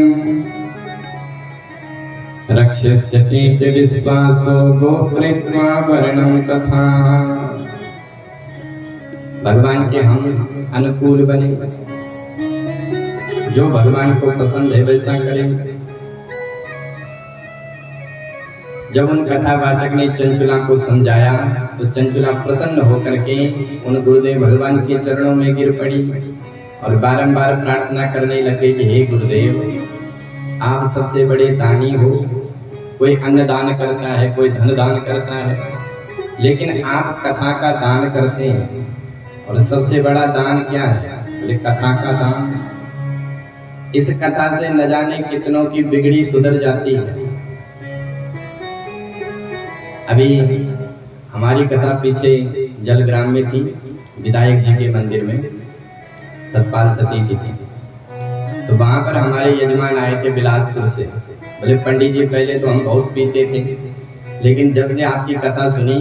[SPEAKER 1] रक्षस्यतीति विश्वासो गोप्तृत्वा वर्णं तथा। भगवान के हम अनुकूल बने, जो भगवान को पसंद है वैसा करें। जब उन कथावाचक ने चंचुला को समझाया तो चंचुला प्रसन्न होकर के उन गुरुदेव भगवान के चरणों में गिर पड़ी और बारंबार प्रार्थना करने लगे कि हे गुरुदेव, आप सबसे बड़े दानी हो। कोई अन्न दान करता है, कोई धन दान करता है, लेकिन आप कथा का दान करते हैं। और सबसे बड़ा दान क्या है? बोले कथा का दान। इस कथा से न जाने कितनों की बिगड़ी सुधर जाती है। अभी हमारी कथा पीछे जलग्राम में थी, विधायक जी के मंदिर में सतपाल सती जी थी। तो वहां पर हमारे यजमान आए थे बिलासपुर से। बोले पंडित जी, पहले तो हम बहुत पीते थे, लेकिन जब से आपकी कथा सुनी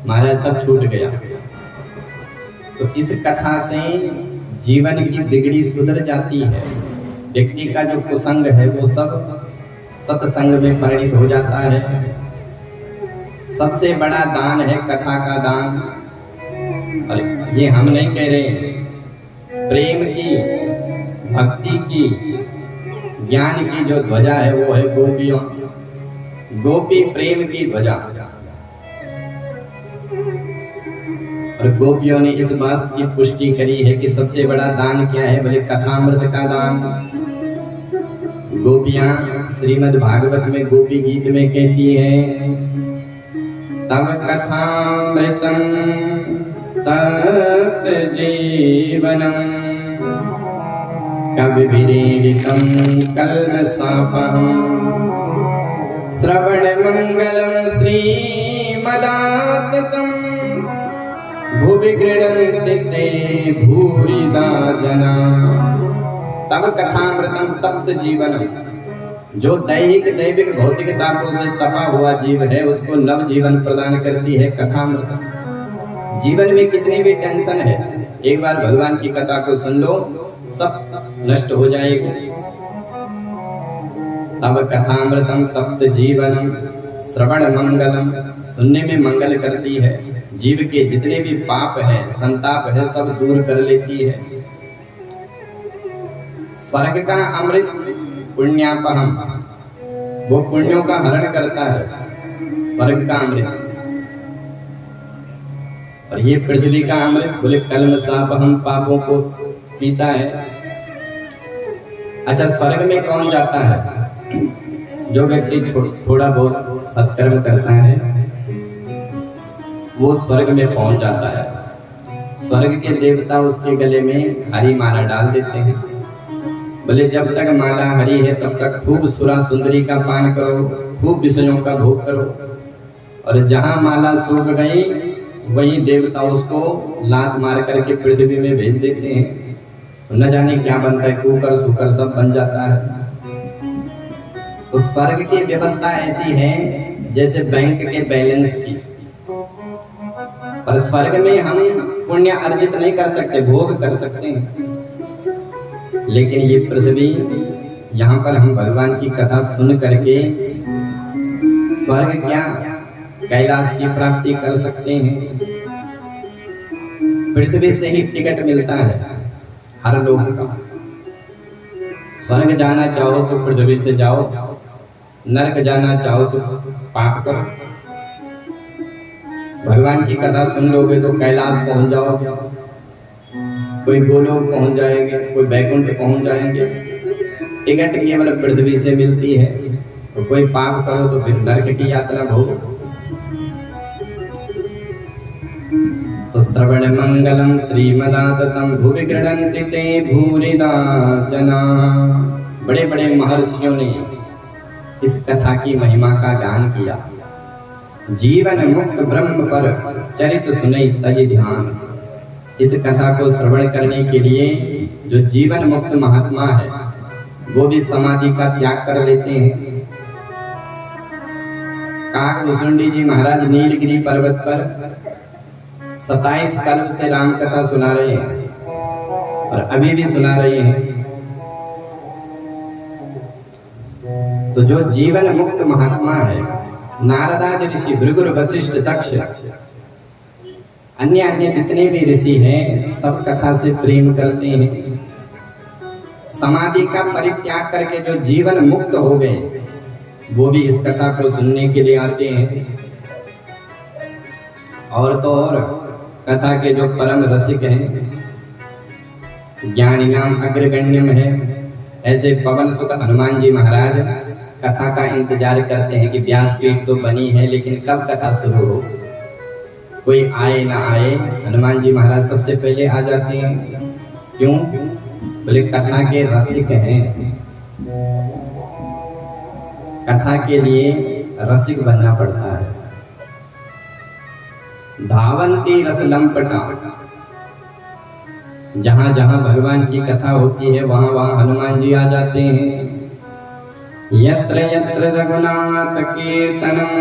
[SPEAKER 1] महाराज सब छूट गया। तो इस कथा से जीवन की बिगड़ी सुधर जाती है। व्यक्ति का जो कुसंग है वो सब सत्संग में परिणित हो जाता है। सबसे बड़ा दान है कथा का दान। और ये हम नहीं कह रहे, प्रेम की, भक्ति की, ज्ञान की जो ध्वजा है वो है गोपियों। गोपी प्रेम की ध्वजा। और गोपियों ने इस बात की पुष्टि करी है कि सबसे बड़ा दान क्या है? बोले कथामृत का दान। गोपियां श्रीमद् भागवत में गोपी गीत में कहती है, तव कथामृतम तत् जीवनम कविभिरीडितं कल्मषापहं श्रवण मंगलम श्रीमदाततं भुवि गृह्णन्ति ते भूरिदा जना। तब कथामृतम तप्त जीवनम। जो दैहिक दैविक भौतिक तापों से तपा हुआ जीव है उसको नव जीवन प्रदान करती है कथामृत। जीवन में कितनी भी टेंशन है, एक बार भगवान की कथा को सुन लो, सब नष्ट हो जाएगा। तब कथामृतम तप्त जीवनम श्रवण मंगलम। सुनने में मंगल करती है, जीव के जितने भी पाप है, संताप है, सब दूर कर लेती है। स्वर्ग का अमृत पुण्यापहम, वो पुण्यों का हरण करता है, स्वर्ग का अमृत। और ये पृथ्वी का अमृत बोले कल्मषापहम, पापों को पीता है। अच्छा, स्वर्ग में कौन जाता है? जो व्यक्ति थोड़ा बहुत सत्कर्म करता है वो स्वर्ग में पहुंच जाता है। स्वर्ग के देवता उसके गले में हरी माला डाल देते हैं। बोले जब तक माला हरी है तब तक खूब सुरा सुंदरी का पान करो, खूब विषयों का भोग करो। और जहां माला सूख गई वही देवता उसको लात मार करके पृथ्वी में भेज देते हैं, न जाने क्या बनता है, कुकर सुकर सब बन जाता है। तो स्वर्ग की व्यवस्था ऐसी है जैसे बैंक के बैलेंस की। पर स्वर्ग में हम पुण्य अर्जित नहीं कर सकते, भोग कर सकते हैं। लेकिन ये पृथ्वी, यहाँ पर हम भगवान की कथा सुन करके स्वर्ग क्या कैलाश की प्राप्ति कर सकते हैं। पृथ्वी से ही टिकट मिलता है हर लोग का। स्वर्ग जाना चाहो तो पृथ्वी से जाओ, नरक जाना चाहो तो पाप करो। भगवान की कथा सुन लोगे तो कैलाश पहुंच जाओगे, कोई गोलोक पहुंच जाएंगे, कोई बैकुंठ पहुंच जाएंगे। टिकट केवल पृथ्वी से मिलती है। तो कोई पाप करो तो फिर नरक की यात्रा भोगो। तो श्रवण मंगलम श्रीमदाततम भुवि गृह्णन्ति ते भूरिदा जना। बड़े बड़े महर्षियों ने इस कथा की महिमा का गान किया। जीवन मुक्त ब्रह्म पर चरित सुनई तज ध्यान। इस कथा को श्रवण करने के लिए जो जीवन मुक्त महात्मा है वो भी समाधि का त्याग कर लेते हैं। काकभूषुंडी जी महाराज नीलगिरी पर्वत पर 27 कल्प से राम कथा सुना रहे हैं और अभी भी सुना रहे हैं। तो जो जीवन मुक्त महात्मा है, नारदादि ऋषि, भृगु, वशिष्ठ, दक्ष, अन्य अन्य जितने भी ऋषि हैं सब कथा से प्रेम करते हैं। समाधि का परित्याग करके जो जीवन मुक्त हो गए वो भी इस कथा को सुनने के लिए आते हैं। और तो और कथा के जो परम रसिक हैं, ज्ञानी नाम अग्रगण्यम है, ऐसे पवन सुत हनुमान जी महाराज कथा का इंतजार करते हैं कि व्यासपीठ तो बनी है लेकिन कब कथा शुरू हो, कोई आए ना आए। हनुमान जी महाराज सबसे पहले आ जाते हैं। क्यों? बोले कथा के रसिक हैं। कथा के लिए रसिक बनना पड़ता है। धावंती रस लंपटा। जहां जहां भगवान की कथा होती है वहां वहां हनुमान जी आ जाते हैं। यत्र यत्र रघुनाथ कीर्तनम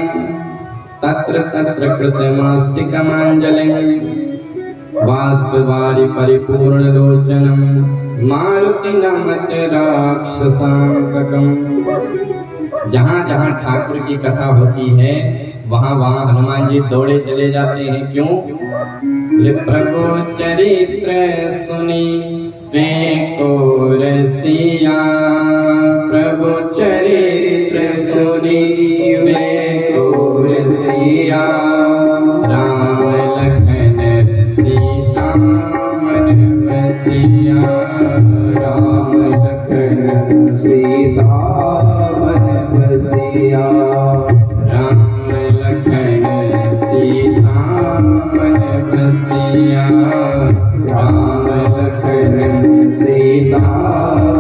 [SPEAKER 1] तत्र तत्र कृतमस्ति कमांजलिं बाष्पवारि परिपूर्ण लोचनम मारुति नमत राक्षसांतकम। जहां जहां ठाकुर की कथा होती है वहां वहां हनुमान जी दौड़े चले जाते हैं। क्यों? प्रभु चरित्र सुनी को रसिया, प्रभु चरित्र सुनी को रसिया, राम लखन सीता मन बसिया, राम लखन सीता मन बसिया, राम लखन सीता मन बसिया, राम लखन सीता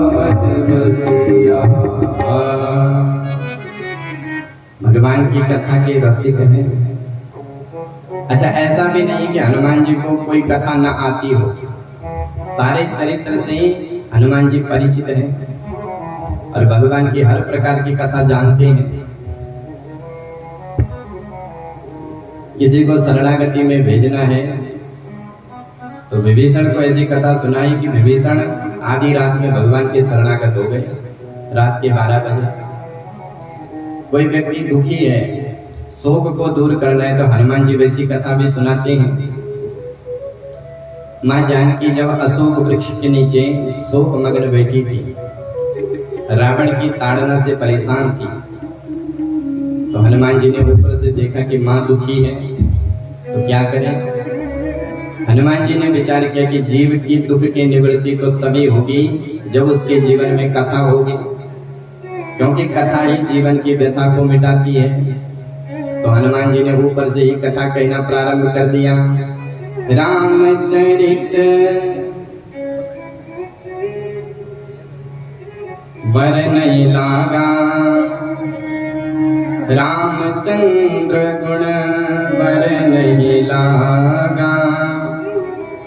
[SPEAKER 1] मन बसिया। भगवान की कथा के रसिक हैं। अच्छा, ऐसा भी नहीं कि हनुमान जी को कोई कथा न आती हो, सारे चरित्र से हनुमान जी परिचित हैं और भगवान की हर प्रकार की कथा जानते हैं। किसी को शरणागति में भेजना है तो विभीषण को ऐसी कथा सुनाई कि विभीषण आधी रात में भगवान के शरणागत हो गए, रात के 12 बजे। कोई व्यक्ति दुखी है, शोक को दूर करना है तो हनुमान जी वैसी कथा भी सुनाते हैं। माँ जानकी जब अशोक वृक्ष के नीचे शोक मग्न बैठी थी, रावण की ताड़ना से परेशान थी, तो हनुमान जी ने ऊपर से देखा कि माँ दुखी है तो क्या करें। हनुमान जी ने विचार किया कि जीव की दुख की निवृत्ति तो तभी होगी जब उसके जीवन में कथा होगी, क्योंकि कथा ही जीवन की व्यथा को मिटाती है। तो हनुमान जी ने ऊपर से ही कथा कहना प्रारंभ कर दिया। रामचरित वर नहीं लागा, रामचंद्र गुण बर नहीं लागा,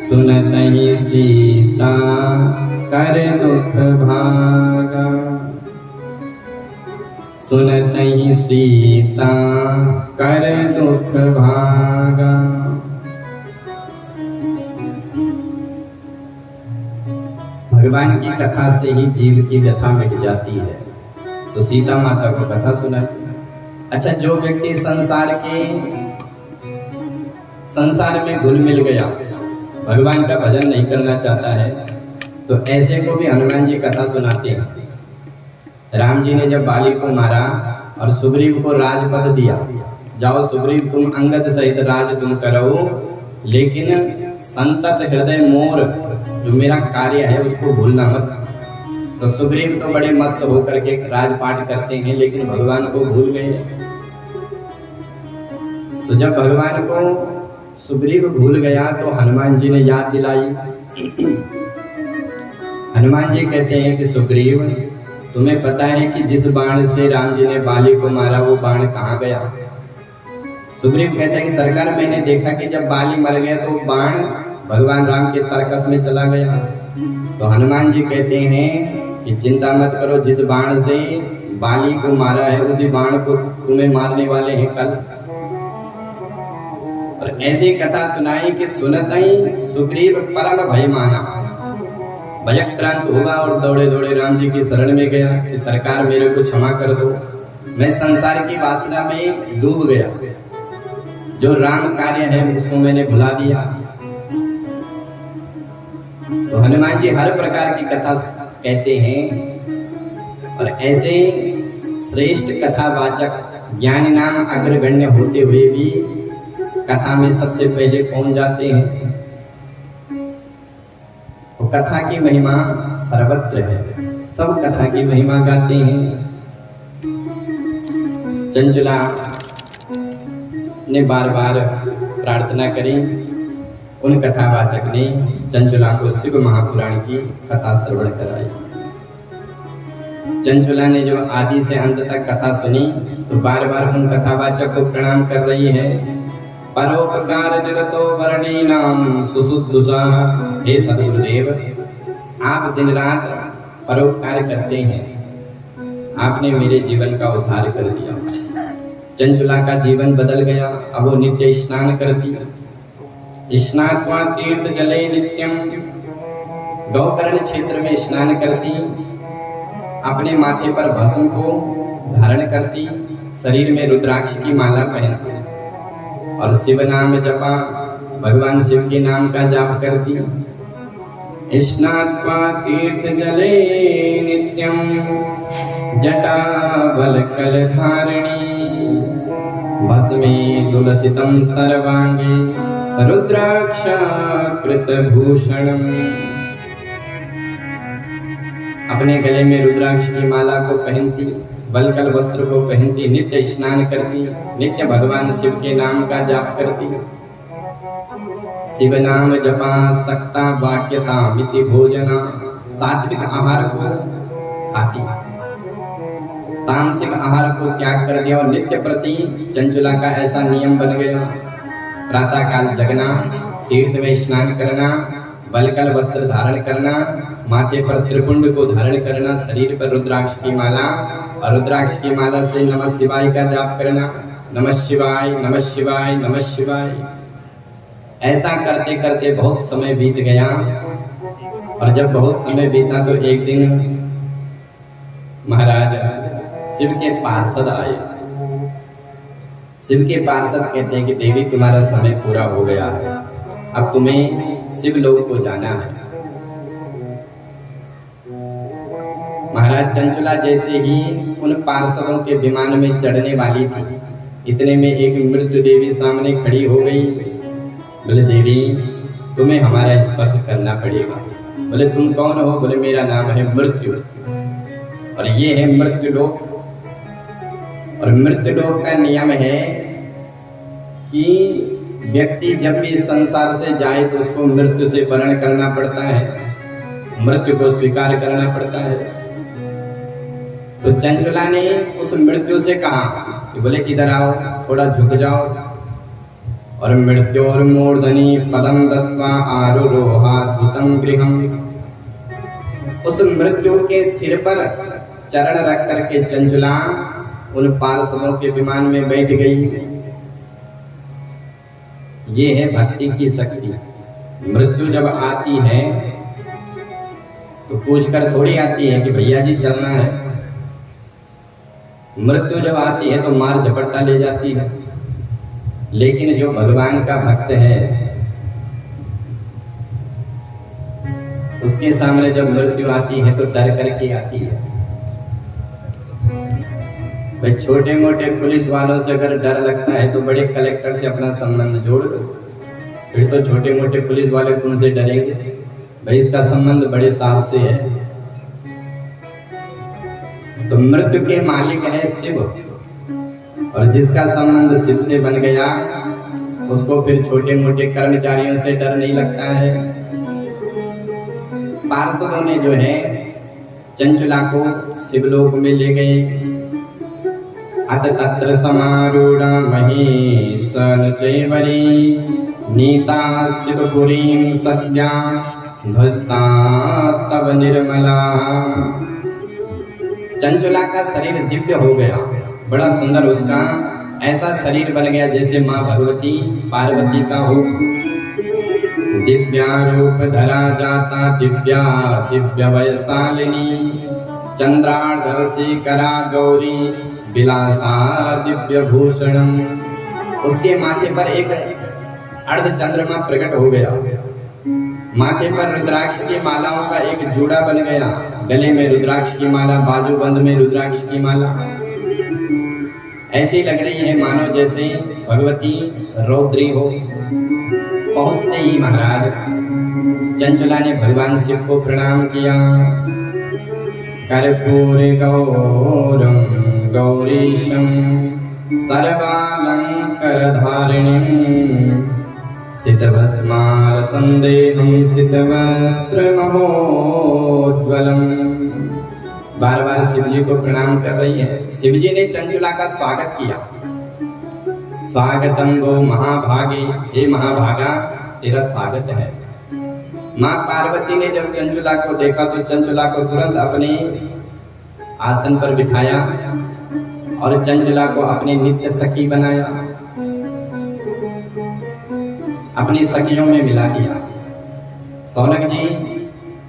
[SPEAKER 1] सुनतहि सीता कर दुख भागा। सुनतहि सीता कर दुख भागा। भगवान की कथा से ही जीव की व्यथा मिट जाती है। तो सीता माता को कथा सुनाई। अच्छा, जो व्यक्ति संसार में घुल मिल गया, भगवान का भजन नहीं करना चाहता है, तो ऐसे को भी हनुमान जी कथा सुनाते हैं। राम जी ने जब बाली को मारा और सुग्रीव को राजपद दिया, जाओ सुग्रीव तुम अंगद सहित राज तुम करो, लेकिन संतत हृदय मोर जो मेरा कार्य है उसको भूलना मत। तो सुग्रीव तो बड़े मस्त होकर के राजपाट करते हैं, लेकिन भगवान को भूल गए। तो जब भगवान को सुग्रीव भूल गया तो हनुमान जी ने याद दिलाई। हनुमान जी कहते हैं कि सुग्रीव, तुम्हें पता है कि जिस बाण से राम जी ने बाली को मारा वो बाण कहाँ गया? सुग्रीव कहते हैं कि सरकार, मैंने देखा कि जब बाली मर गया तो बाण भगवान राम के तरकस में चला गया। तो हनुमान जी कहते हैं कि चिंता मत करो, जिस बाण से बाली को मारा है उसी बाण को तुम्हें मारने वाले हैं कल। और ऐसी कथा सुनाई कि सुनतहि सुग्रीव परम भय माना, भयक्रांत हुआ और दौड़े दौड़े राम जी की शरण में गया कि सरकार मेरे को क्षमा कर दो, मैं संसार की वासना में डूब गया, जो राम कार्य है उसको मैंने भुला दिया। तो हनुमान जी हर प्रकार की कथा कहते हैं और ऐसे श्रेष्ठ कथावाचक ज्ञानी नाम अग्रगण्य होते हुए भी कथा में सबसे पहले पहुंच जाते हैं। तो कथा की महिमा सर्वत्र है, सब कथा की महिमा गाते हैं। चंचला ने बार बार प्रार्थना करी, उन कथावाचक ने चंचला को शिव महापुराण की कथा श्रवण कराई। चंचला ने जो आदि से अंत तक कथा सुनी तो बार बार उन कथावाचक को प्रणाम कर रही है। परोपकार निरतो वर्णीनाम सुसुदुषा, हे सदगुरुदेव, आप दिन रात परोपकार करते हैं, आपने मेरे जीवन का उद्धार कर दिया। चंचला का जीवन बदल गया, अब वो नित्य स्नान करती, स्नात्वा तीर्थ जले नित्यम, गौकर्ण क्षेत्र में स्नान करती, अपने माथे पर भस्म को धारण करती, शरीर में रुद्राक्ष की माला पहनती और शिव नाम जपा, भगवान शिव के नाम का जाप करती। स्नात्वा तीर्थ जले नित्यम, जटा वल्कल धारिणी, भस्मे तुलसितं सर्वांगे, रुद्राक्षाकृत भूषणम। अपने गले में रुद्राक्ष की माला को पहनती, वल्कल वस्त्र को पहनती, नित्य स्नान करती, नित्य भगवान शिव के नाम का जाप करती। शिव नाम जपा सक्ता वाक्यता मिति भोजना, सात्विक आहार को खाती, तामसिक आहार को त्याग कर दिया और नित्य प्रति चंचला का ऐसा नियम बन गया। प्रातः काल जगना, तीर्थ में स्नान करना, वल्कल वस्त्र धारण करना, माथे पर त्रिपुंड को धारण करना, शरीर पर रुद्राक्ष की माला और रुद्राक्ष की माला से नमः शिवाय का जाप करना, नमः शिवाय नमः शिवाय नमः शिवाय। ऐसा करते करते बहुत समय बीत गया और जब बहुत समय बीता तो एक दिन महाराज शिव के पार्षद आए। शिव के पार्षद कहते हैं कि देवी तुम्हारा समय पूरा हो गया है, अब तुम्हें शिवलोक को जाना है। महाराज चंचला जैसे ही उन पार्षदों के विमान में चढ़ने वाली थी, इतने में एक मृत्यु देवी सामने खड़ी हो गई। बोले देवी तुम्हें हमारा स्पर्श करना पड़ेगा। बोले तुम कौन हो? बोले मेरा नाम है मृत्यु और ये है मृत्यु लोक। और मृत्यु लोक का नियम है कि व्यक्ति जब भी संसार से जाए तो उसको मृत्यु से वर्ण करना पड़ता है, मृत्यु को स्वीकार करना पड़ता है। तो चंचुला ने उस मृत्यु से कहा कि बोले इधर आओ, थोड़ा झुक जाओ। और मृत्योर्मूर्धनि पदम दत्वा आरुरोहाद्भुतं गृहम्। उस मृत्यु के सिर पर चरण रख करके चंचुला उन पार्षदों के विमान में बैठ गई। ये है भक्ति की शक्ति। मृत्यु जब आती है तो पूछकर थोड़ी आती है कि भैया जी चलना है। मृत्यु जब आती है तो मार झपट्टा ले जाती है। लेकिन जो भगवान का भक्त है उसके सामने जब मृत्यु आती है तो डर करके आती है। भाई छोटे मोटे पुलिस वालों से अगर डर लगता है तो बड़े कलेक्टर से अपना संबंध जोड़ दो, फिर तो छोटे मोटे पुलिस वाले तुमसे डरेंगे। भाई इसका संबंध बड़े साहब से है। तो मृत्यु के मालिक है शिव, और जिसका संबंध शिव से बन गया उसको फिर छोटे मोटे कर्मचारियों से डर नहीं लगता है। पार्षदों ने जो है चंचुला को शिवलोक में ले गए। अत तत्र समारूढ़ महेशन चैवरी नीता शिवपुरीं सद्या ध्वस्ता तव निर्मला। चंचुला का शरीर दिव्य हो गया, बड़ा सुंदर उसका ऐसा शरीर बन गया जैसे माँ भगवती पार्वती का हो। दिव्या रूप धरा जाता दिव्या दिव्य वयसालिनी चंद्रार्धर से करा गौरी विलासा दिव्य भूषणम। उसके माथे पर एक अर्ध चंद्रमा प्रकट हो गया। माथे पर रुद्राक्ष की मालाओं का एक जूड़ा बन गया। गले में रुद्राक्ष की माला, बाजूबंद में रुद्राक्ष की माला। ऐसी लग रही है मानो जैसे भगवती रौद्री हो। पहुंचते ही महाराज चंचुला ने भगवान शिव को प्रणाम किया। कर्पूर गौरम गौरीशं सर्वालंकार धारिणीं सितभस्मार संदेहं सितवस्त्र महोज्ज्वलम्। बार बार शिव जी को प्रणाम कर रही है। शिव जी ने चंचुला का स्वागत किया। स्वागतम वो महाभागे, हे महाभागा तेरा स्वागत है। माँ पार्वती ने जब चंचुला को देखा तो चंचुला को तुरंत अपने आसन पर बिठाया और चंचुला को अपनी नित्य सखी बनाया, अपनी सखियों में मिला दिया। सौनक जी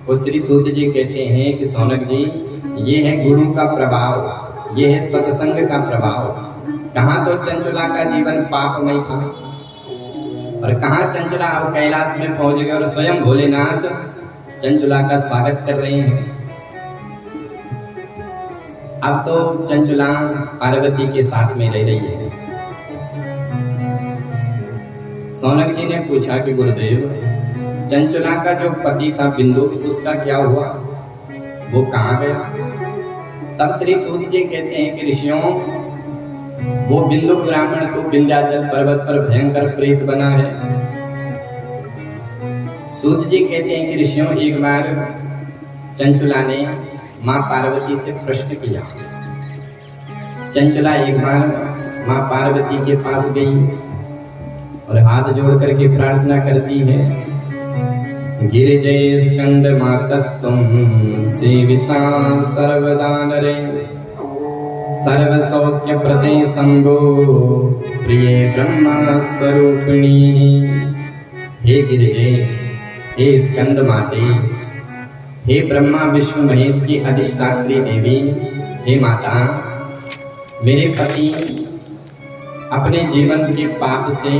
[SPEAKER 1] को श्री सूत जी कहते हैं कि सौनक जी ये है गुरु का प्रभाव, ये है सत्संग का प्रभाव। कहाँ तो चंचुला का जीवन पापमय था और कहाँ चंचुला अब कैलाश में पहुंच गए और स्वयं भोलेनाथ चंचुला का स्वागत कर रहे हैं। अब तो चंचुला पार्वती के साथ में रह रही है। सौनक जी ने पूछा कि गुरुदेव चंचुला का जो पति था बिंदु उसका क्या हुआ, वो कहाँ गया? तब श्री सूत जी कहते हैं कि ऋषियों वो बिंदु ब्राह्मण तो विंध्याचल पर्वत पर भयंकर प्रेत बना है। सूत जी कहते हैं कि ऋषियों एक बार चंचुला ने माँ पार्वती से प्रश्न किया। चंचुला एक बार माँ पार्वती के पास गई और हाथ जोड़ करके प्रार्थना करती है। गिरिजय स्कंद मातस्तुम सेविता सर्वदा नरे सर्व सौख्य प्रदे शंभो प्रिय ब्रह्म स्वरूपिणी। हे गिरिजय, हे स्कंद माते, हे ब्रह्मा विष्णु महेश की अधिष्ठात्री देवी, हे माता, मेरे पति अपने जीवन के पाप से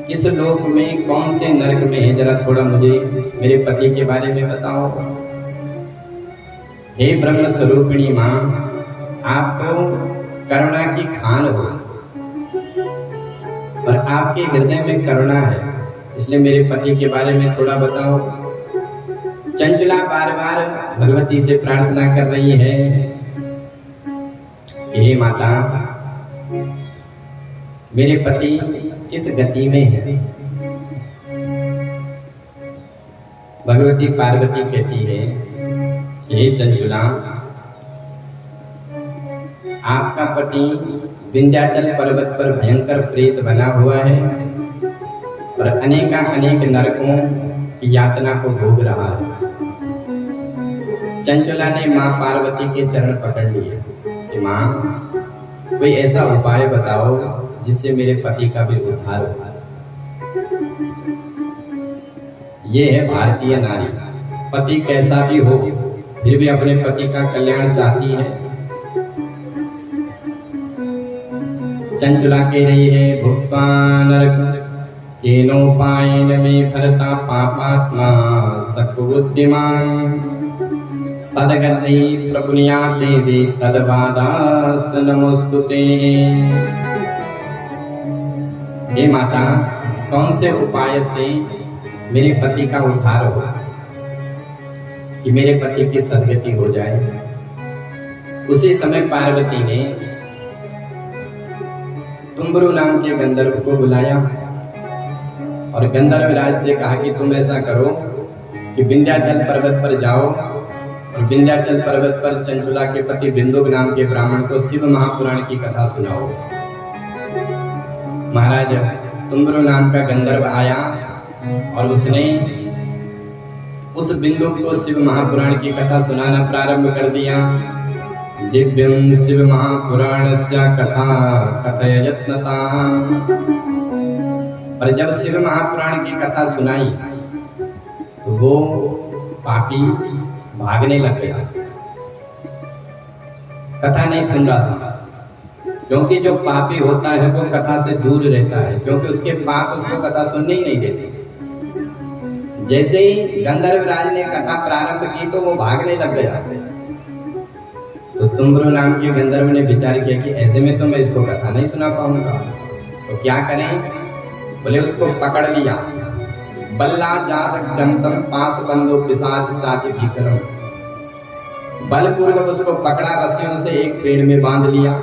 [SPEAKER 1] किस लोक में कौन से नरक में है, जरा थोड़ा मुझे मेरे पति के बारे में बताओ। हे ब्रह्म स्वरूपिणी माँ, आप तो करुणा की खान हो और आपके हृदय में करुणा है, इसलिए मेरे पति के बारे में थोड़ा बताओ। चंचुला बार बार भगवती से प्रार्थना कर रही है, हे माता, मेरे पति किस गति में है? भगवती पार्वती कहती है, हे चंचुला, आपका पति विंध्याचल पर्वत पर भयंकर प्रेत बना हुआ है और अनेक नरकों की यातना को भोग रहा है। चंचला ने माँ पार्वती के चरण पकड़ लिए कि माँ, कोई ऐसा उपाय बताओ जिससे मेरे पति का भी उद्धार हो। ये है भारतीय नारी, पति कैसा भी हो फिर भी अपने पति का कल्याण चाहती है। चंचला कह रही है, भुक्त्वा नरक केनोपायेन मे भरता पापात्मा सकुबुद्धिमान् सदगति प्रपुण्याते दे तदवादास नमोस्तुते। हे माता, कौन से उपाय से मेरे पति का उद्धार हो कि मेरे पति की सदगति हो जाए। उसी समय पार्वती ने तुम्बरु नाम के गंधर्व को बुलाया और गंधर्वराज से कहा कि तुम ऐसा करो कि विंध्याचल पर्वत पर जाओ और विंध्याचल पर्वत पर चंचला के पति बिंदुक नाम के ब्राह्मण को शिव महापुराण की कथा सुनाओ। महाराज, तुम्बरु नाम का गंधर्व आया और उसने उस बिंदुक को शिव महापुराण की कथा सुनाना प्रारंभ कर दिया। दिव्यं शिव महापुराणस्य कथा कथयत्नता। पर जब शिव महापुराण की कथा सुनाई तो वो पापी भागने लग गया, कथा नहीं सुन रहा था, क्योंकि जो पापी होता है वो कथा से दूर रहता है, क्योंकि उसके पाप उसको कथा सुनने ही नहीं देते। जैसे ही गंधर्वराज ने कथा प्रारंभ की तो वो भागने लग गया। तो तुम्बरु नाम के गंधर्व ने विचार किया कि ऐसे में तो मैं इसको कथा नहीं सुना पाऊंगा, तो क्या करें। बोले उसको पकड़ लिया, बल्ला जात डमतम पास बंदो पिशाच चाति भीकरम। बलपूर्वक उसको पकड़ा, रस्सियों से एक पेड़ में बांध लिया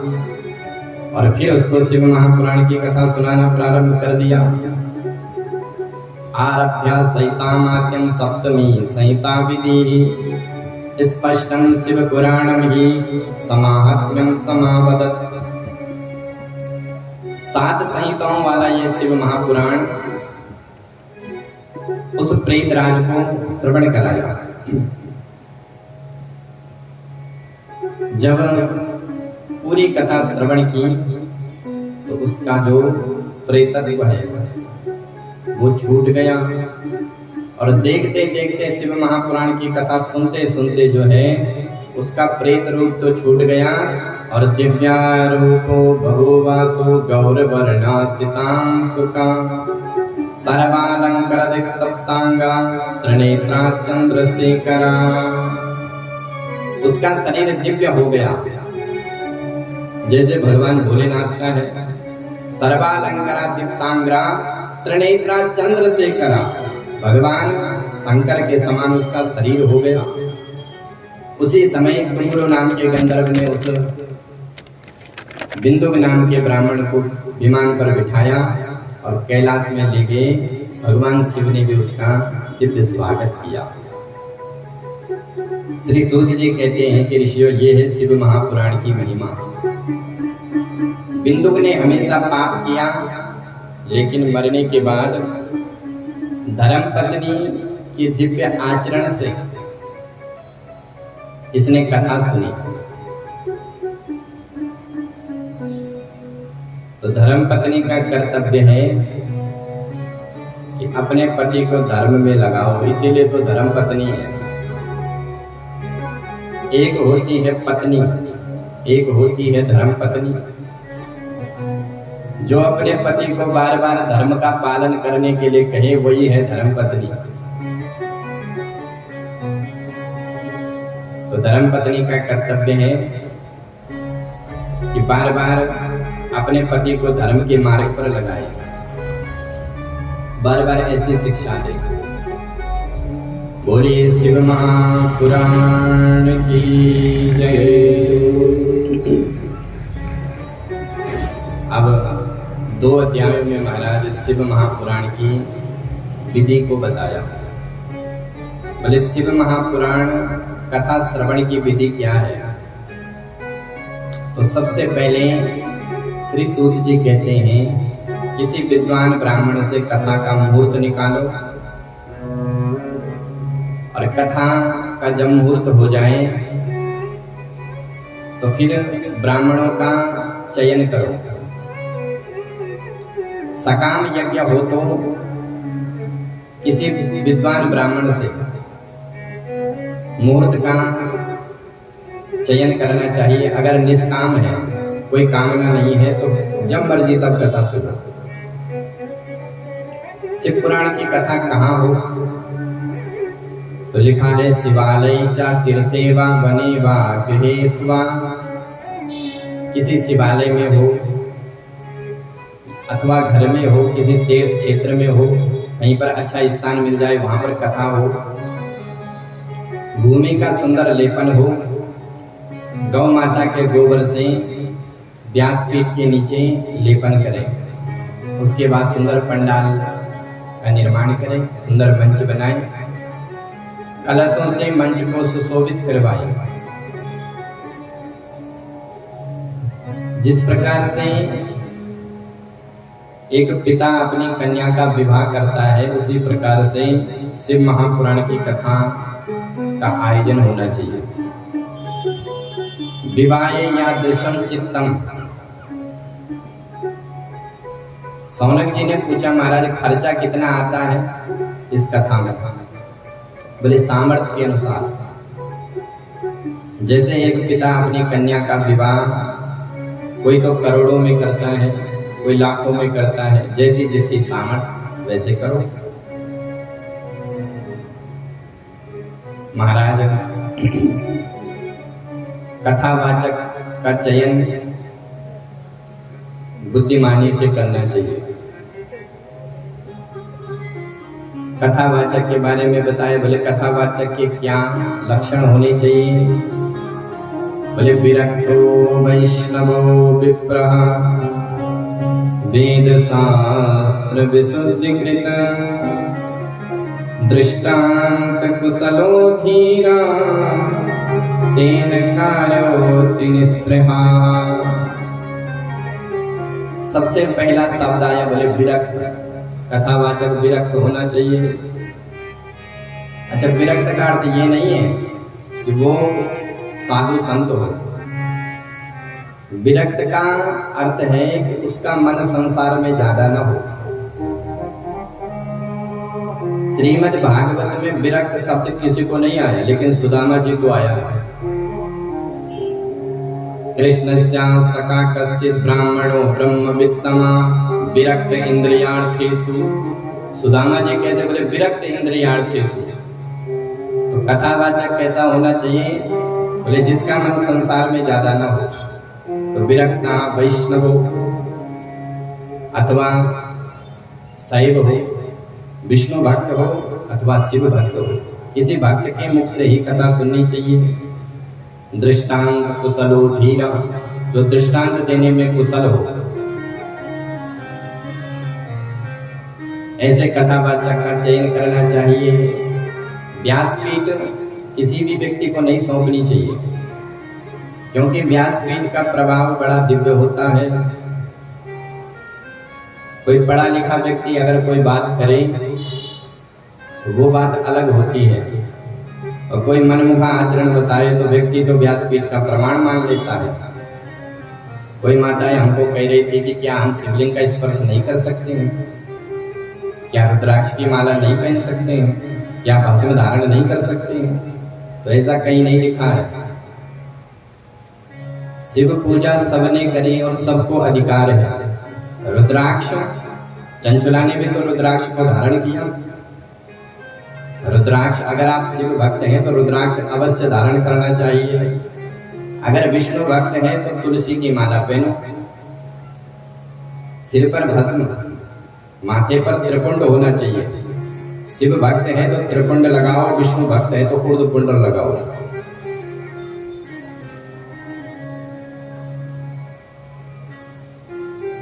[SPEAKER 1] और फिर उसको शिव महापुराण की कथा सुनाना प्रारंभ कर दिया। आरभ्य सहितामाद्यं सप्तमी संहिता विधि स्पष्टं शिव पुराणं हि समाहात्म्यं समावदत्। 7 संहिताओं वाला ये शिव महापुराण उस प्रेतराज को श्रवण कराया। जब पूरी कथा श्रवण की तो उसका जो प्रेतत्व है वो छूट गया और देखते देखते शिव महापुराण की कथा सुनते सुनते जो है उसका प्रेत रूप तो छूट गया और दिव्या रूपो बहुवासो गौरवर्णासितांशुका सर्वालंकृतप्तांगा त्रिनेत्रा चंद्रशेखरा। उसका शरीर दिव्य हो गया जैसे भगवान भोलेनाथ का है। सर्वालंकारा दीप्तांग्रा त्रिनेत्रा चंद्रशेखरा, भगवान शंकर के समान उसका शरीर हो गया। उसी समय तुम्बरु नाम के गंधर्व ने उस बिंदुक नाम के ब्राह्मण को विमान पर बिठाया और कैलाश में ले गए। भगवान शिव ने भी उसका दिव्य स्वागत किया। श्री सूत जी कहते हैं कि ऋषियों, ये है शिव महापुराण की महिमा। बिंदुक ने हमेशा पाप किया, लेकिन मरने के बाद धर्मपत्नी की दिव्य आचरण से इसने कथा सुनी। तो धर्मपत्नी का कर्तव्य है कि अपने पति को धर्म में लगाओ, इसीलिए तो धर्मपत्नी है। एक होती है पत्नी, एक होती है धर्मपत्नी। जो अपने पति को बार बार धर्म का पालन करने के लिए कहे वही है धर्मपत्नी। तो धर्मपत्नी का कर्तव्य है कि बार बार अपने पति को धर्म के मार्ग पर लगाए, बार बार ऐसी शिक्षा दे। बोलिए शिव महापुराण की जय। अब 2 अध्यायों में महाराज शिव महापुराण की विधि को बताया। बोले शिव महापुराण कथा श्रवण की विधि क्या है। तो सबसे पहले श्री सूत जी कहते हैं किसी विद्वान ब्राह्मण से कथा का मुहूर्त निकालो और कथा का जब मुहूर्त हो जाए तो फिर ब्राह्मणों का चयन करो। सकाम यज्ञ हो तो किसी विद्वान ब्राह्मण से मुहूर्त का चयन करना चाहिए। अगर निष्काम है, कोई कामना नहीं है, तो जब मर्जी तब कथा सुनो। शिव पुराण की कथा कहाँ हो तो लिखा है शिवालय चा तीर्थे वा वने वा गृहे वा। किसी शिवालय में हो अथवा घर में हो, किसी तीर्थ क्षेत्र में हो, कहीं पर अच्छा स्थान मिल जाए वहां पर कथा हो। भूमि का सुंदर लेपन हो, गौ माता के गोबर से व्यासपीठ के नीचे लेपन करें। उसके बाद सुंदर पंडाल का निर्माण करें, सुंदर मंच बनाएं, कलशों से मंच को सुशोभित करवाएं। जिस प्रकार से एक पिता अपनी कन्या का विवाह करता है, उसी प्रकार से शिव महापुराण की कथा का आयोजन होना चाहिए। विवाहे यादृशं चित्तम। सौनक जी ने पूछा महाराज खर्चा कितना आता है इस कथा में? बोले सामर्थ्य के अनुसार। जैसे एक पिता अपनी कन्या का विवाह कोई तो करोड़ों में करता है, कोई लाखों में करता है, जैसी जिसकी सामर्थ्य वैसे करो। महाराज कथावाचक का चयन बुद्धिमानी से करना चाहिए। कथावाचक के बारे में बताया, बोले कथावाचक के क्या लक्षण होने चाहिए? बोले विरक्तो वैष्णवो विप्रः वेद शास्त्र विशुद्धिकृत दृष्टांत कुशलो धीरा तेन कार्योति निस्पृहा। सबसे पहला शब्द आया, बोले विरक्त। कथावाचक विरक्त होना चाहिए। अच्छा, विरक्त का अर्थ ये नहीं है कि वो साधु संत हो। विरक्त का अर्थ है कि उसका मन संसार में ज्यादा न हो। श्रीमद् भागवत में विरक्त शब्द किसी को नहीं आया, लेकिन सुदामा जी को आया। कृष्णस्या सखा कश्चित् ब्राह्मणो ब्रह्मवित्तमा विरक्त इंद्रियार्थेषु। सुदामा जी कैसे? बोले विरक्त इंद्रियार्थेषु। तो कथावाचक कैसा होना चाहिए? बोले जिसका मन संसार में ज्यादा न हो। तो विरक्त वैष्णव हो अथवा शैव हो, विष्णु भक्त हो अथवा शिव भक्त हो, किसी भक्त के मुख से ही कथा सुननी चाहिए। दृष्टांत कुशलो धीरा, जो दृष्टांत देने में कुशल हो, ऐसे कथावाचक का चयन करना चाहिए। व्यासपीठ किसी भी व्यक्ति को नहीं सौंपनी चाहिए, क्योंकि व्यासपीठ का प्रभाव बड़ा दिव्य होता है। कोई पढ़ा लिखा व्यक्ति अगर कोई बात करे तो वो बात अलग होती है, और कोई मनमुखा आचरण बताए तो व्यक्ति तो व्यासपीठ का प्रमाण मान लेता है। कोई माताएं हमको कह रही थी कि क्या हम शिवलिंग का स्पर्श नहीं कर सकते हैं, क्या रुद्राक्ष की माला नहीं पहन सकते हैं, क्या भस्म धारण नहीं कर सकते हैं? तो ऐसा कहीं नहीं लिखा है। शिव पूजा सबने करी और सबको अधिकार है। रुद्राक्ष, चंचुला ने भी तो रुद्राक्ष को धारण किया। रुद्राक्ष, अगर आप शिव भक्त हैं तो रुद्राक्ष अवश्य धारण करना चाहिए। अगर विष्णु भक्त हैं तो तुलसी की माला पहनो, सिर पर भस्म, माथे पर त्रिपुंड होना चाहिए। शिव भक्त है तो त्रिपुंड लगाओ, विष्णु भक्त है तो ऊर्ध्वपुंड लगाओ।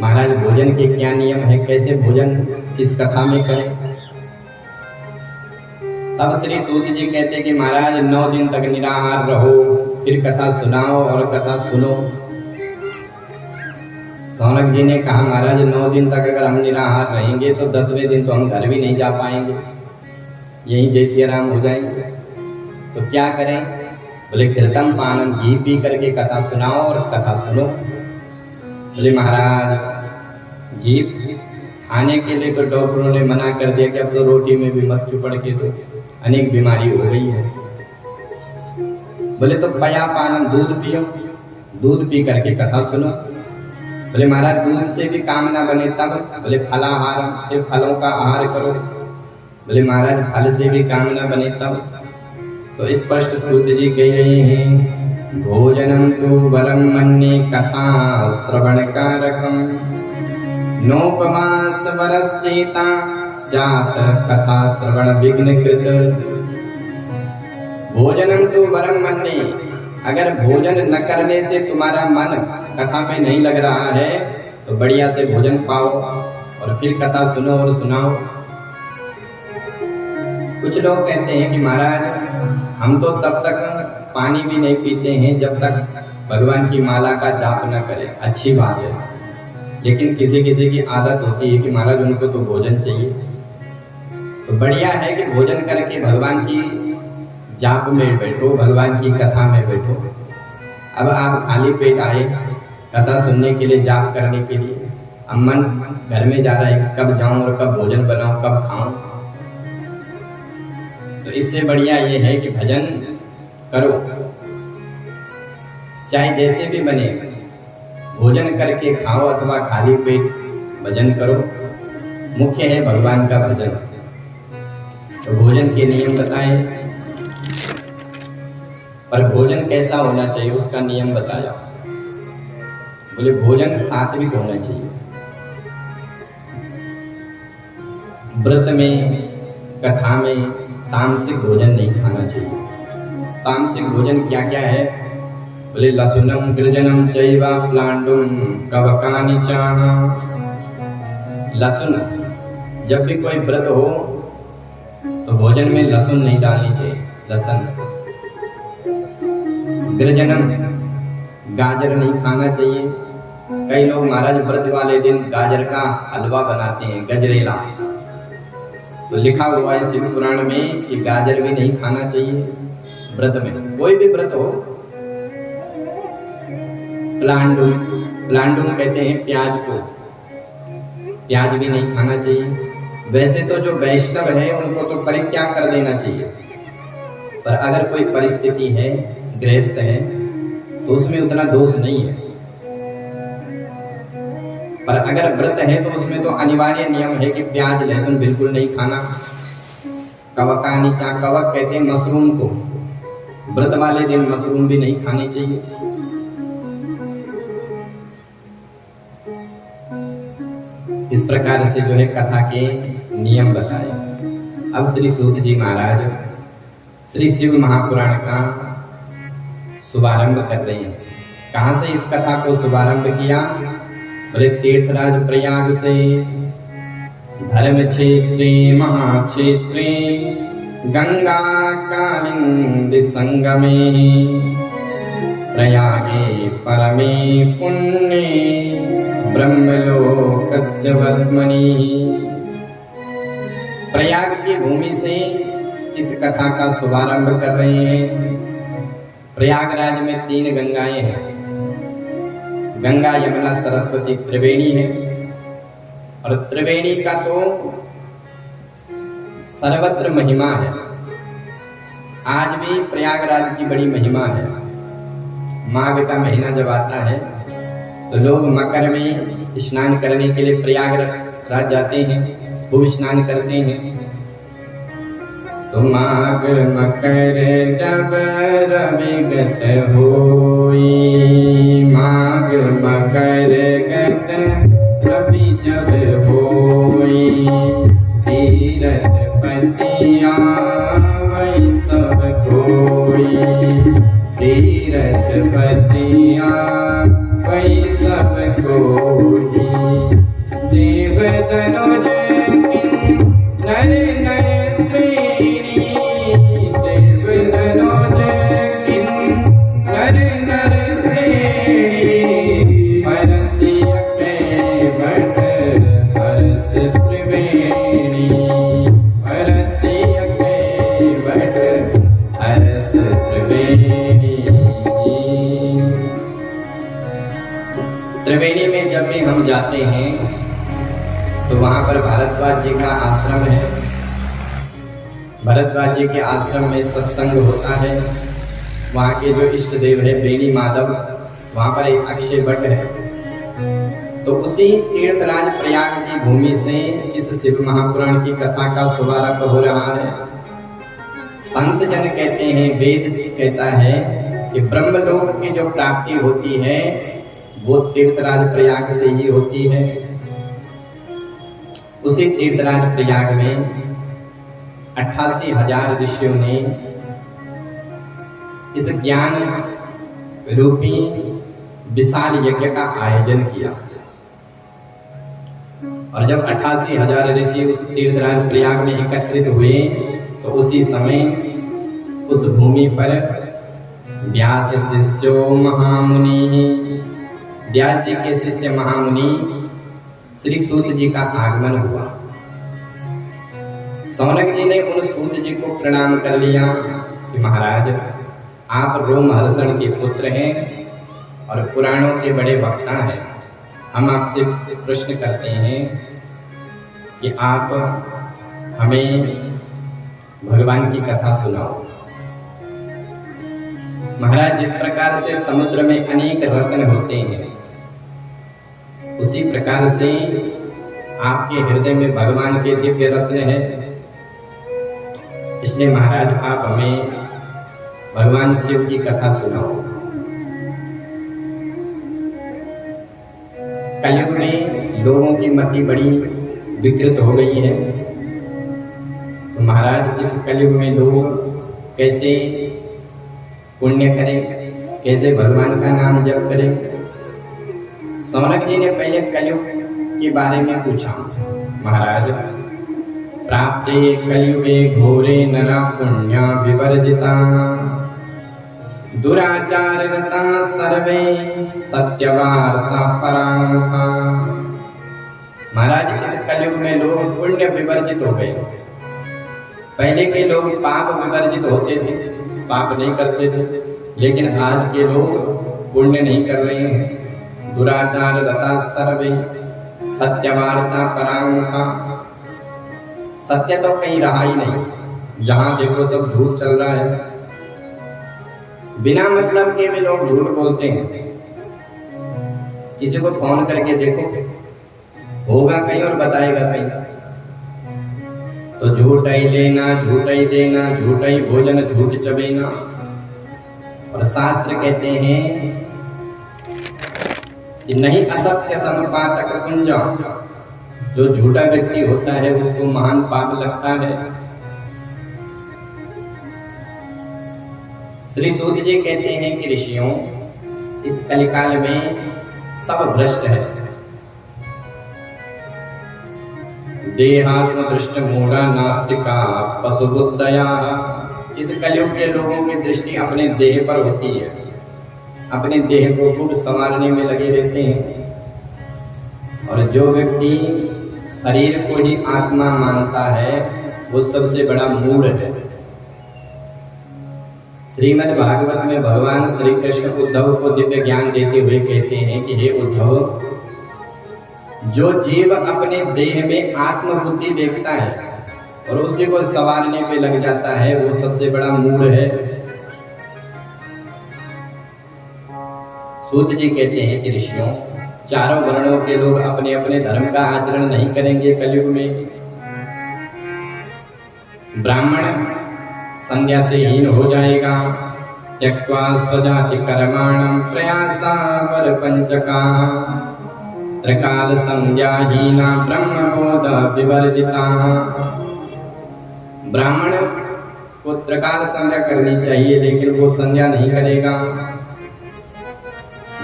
[SPEAKER 1] महाराज भोजन के क्या नियम है, कैसे भोजन इस कथा में करें? तब श्री सूत जी कहते कि महाराज 9 दिन तक निराहार रहो, फिर कथा सुनाओ और कथा सुनो। सौनक जी ने कहा महाराज 9 दिन तक अगर हम निराहार रहेंगे तो 10वें दिन तो हम घर भी नहीं जा पाएंगे, यहीं जय सिया राम हो जाएंगे, तो क्या करें? बोले कृतम पानम, घी पी करके कथा सुनाओ और कथा सुनो। बोले महाराज घी खाने के लिए तो डॉक्टरों ने मना कर दिया कि अब तो रोटी में भी मत चुपड़ के दो, अनेक बीमारी हो गई है। बोले तो पया पानम, दूध पियो, दूध पी करके कथा सुनो। बोले महाराज दूध से भी काम ना बने तब? बोले फलाहार, फिर फलों का आहार करो। बोले महाराज फल से भी काम ना बने तब? तो स्पष्ट सूत जी कह रहे हैं भोजनम तो वरम मन्ये कथा श्रवण कारकम नोपमास वरश्चेता स्यात् कथा श्रवण विघ्न कृत। भोजनम तो वरम मन्ये, अगर भोजन न करने से तुम्हारा मन कथा में नहीं लग रहा है तो बढ़िया से भोजन पाओ और फिर कथा सुनो और सुनाओ। कुछ लोग कहते हैं कि महाराज हम तो तब तक पानी भी नहीं पीते हैं जब तक भगवान की माला का जाप न करें। अच्छी बात है, लेकिन किसी किसी की आदत होती है कि महाराज उनको तो भोजन चाहिए। तो बढ़िया है कि भोजन करके भगवान की जाप में बैठो, भगवान की कथा में बैठो। अब आप खाली पेट आए कथा सुनने के लिए, जाप करने के लिए, अब मन घर में जा रहा है कब जाऊं और कब भोजन बनाऊं, कब खाऊं। तो इससे बढ़िया ये है कि भजन करो, चाहे जैसे भी बने, भोजन करके खाओ अथवा खाली पेट भजन करो। मुख्य है भगवान का भजन। तो भोजन के नियम बताए, पर भोजन कैसा होना चाहिए उसका नियम बताया। बोले भोजन सात्विक होना चाहिए। व्रत में, कथा में तामसिक भोजन नहीं खाना चाहिए। तामसिक भोजन क्या क्या है? बोले लसुनम गृजनम चैव प्लांडुम कवकानि चाह। लहसुन, जब भी कोई व्रत हो तो भोजन में लहसुन नहीं डालनी चाहिए, लहसुन। गृजनम, गाजर नहीं खाना चाहिए। कई लोग महाराज व्रत वाले दिन गाजर का हलवा बनाते हैं, गजरेला। तो लिखा हुआ है शिव पुराण में कि गाजर भी नहीं खाना चाहिए व्रत में, कोई भी व्रत हो। प्लांडुम, प्लांडुम कहते हैं प्याज को, प्याज भी नहीं खाना चाहिए। वैसे तो जो वैष्णव है उनको तो परित्याग कर देना चाहिए, पर अगर कोई परिस्थिति है, गृहस्थ है, तो उसमें उतना दोष नहीं है। पर अगर व्रत है तो उसमें तो अनिवार्य नियम है कि प्याज लहसुन बिल्कुल नहीं खाना। कवकानि चाह, कवक कहते हैं मशरूम को, व्रत वाले दिन मशरूम भी नहीं खाने चाहिए। इस प्रकार से जो है कथा के नियम बताए। अब श्री सूत जी महाराज श्री शिव महापुराण का शुभारंभ कर रहे हैं। कहां से इस कथा को शुभारंभ किया? बोले तीर्थराज प्रयाग से, धर्म क्षेत्रे महाक्षेत्रे गंगा कालिंदी संगमे प्रयागे परमे पुण्ये ब्रह्मलोकस्य वर्त्मनि। प्रयाग की भूमि से इस कथा का शुभारंभ कर रहे हैं। प्रयागराज में 3 गंगाएं हैं, गंगा यमुना सरस्वती त्रिवेणी है। और त्रिवेणी का तो सर्वत्र महिमा है। आज भी प्रयागराज की बड़ी महिमा है। माघ का महीना जब आता है तो लोग मकर में स्नान करने के लिए प्रयागराज जाते हैं, खूब स्नान करते हैं। तो माघ मकर जब रवि गत होई, माघ मकर गत रवि जब होई, तीरथ पतिया वै सब कोई, तीरथ पतिया वै सब कोई। देव तनुज नर नर श्रेणी, देव तनुज नर नर श्रेणी, परसिय त्रिवेणी में जब भी हम जाते हैं तो वहां पर भारद्वाज जी का आश्रम है। भरद्वाज जी के आश्रम में सत्संग होता है। वहाँ के जो इष्ट देव है बेणी माधव, वहाँ पर एक अक्षय वट है। तो उसी तीर्थराज प्रयाग की भूमि से इस शिव महापुराण की कथा का शुभारंभ हो रहा है। संत जन कहते हैं, वेद कहता है कि ब्रह्मलोक की जो प्राप्ति होती है वो तीर्थराज प्रयाग से ही होती है। उसी तीर्थराज प्रयाग में 88,000 ऋषियों ने इस ज्ञान रूपी विशाल यज्ञ का आयोजन किया। और जब 88,000 ऋषि उस तीर्थराज प्रयाग में एकत्रित हुए तो उसी समय उस भूमि पर व्यास शिष्यो महामुनि, व्यास जी के शिष्य महामुनि श्री सूत जी का आगमन हुआ। सौनक जी ने उन सूत जी को प्रणाम कर लिया कि महाराज, आप रोमहर्षण के पुत्र हैं और पुराणों के बड़े वक्ता हैं। हम आपसे प्रश्न करते हैं कि आप हमें भगवान की कथा सुनाओ। महाराज, जिस प्रकार से समुद्र में अनेक रत्न होते हैं उसी प्रकार से आपके हृदय में भगवान के दिव्य रत्न है। इसलिए महाराज आप हमें भगवान शिव की कथा सुनाओ। कलयुग में लोगों की मति बड़ी विकृत हो गई है। तो महाराज, इस कलयुग में लोग कैसे पुण्य करें, कैसे भगवान का नाम जप करें? सौनक जी ने पहले कलयुग के बारे में पूछा। महाराज, प्राप्ते कलयुगे घोरे नरा पुण्य विवर्जिता, दुराचाररता सर्वे सत्यवार्ता परामुखा। महाराज, इस कलयुग में लोग पुण्य विवर्जित हो गए। पहले के लोग पाप विवर्जित होते थे, पाप नहीं करते थे, लेकिन आज के लोग पुण्य नहीं कर रहे हैं। दुराचाररता सर्वे सत्यवार्ता परामुखा। सत्य तो कहीं रहा ही नहीं, जहां देखो सब झूठ चल रहा है। बिना मतलब के भी लोग झूठ बोलते हैं। किसी को फोन करके देखो, होगा कहीं और बताएगा कहीं। तो झूठ ही लेना, झूठ ही देना, झूठ ही भोजन, झूठ चबेना। और शास्त्र कहते हैं कि नहीं असत्य संपातक कुंज, जो झूठा व्यक्ति होता है उसको महान पाप लगता है। श्री सूत जी कहते हैं कि ऋषियों, इस कलिकाल में सब भ्रष्ट है। देहात्म दृष्ट मूढ़ा नास्तिका पशुबुद्धया। इस कलयुग के लोगों की दृष्टि अपने देह पर होती है, अपने देह को खूब संवारने में लगे रहते हैं। और जो व्यक्ति शरीर को ही आत्मा मानता है वो सबसे बड़ा मूढ़ है। श्रीमद् भागवत में भगवान श्री कृष्ण उद्धव को दिव्य ज्ञान देते हुए कहते हैं कि हे उद्धव, जो जीव अपने देह में आत्म बुद्धि देखता है और उसी को संवारने पे लग जाता है वो सबसे बड़ा मूढ़ है। सूत जी कहते हैं कि ऋषियों, चारों वर्णों के लोग अपने अपने धर्म का आचरण नहीं करेंगे कलयुग में। ब्राह्मण संध्या से हीन हो जाएगा। त्यक्त्वा स्वजाति कर्माणं प्रयासा वर पंचका, त्रिकाल संध्या हीना ब्रह्मबोध विवर्जिता। ब्राह्मण को त्रिकाल संध्या करनी चाहिए लेकिन वो संध्या नहीं करेगा।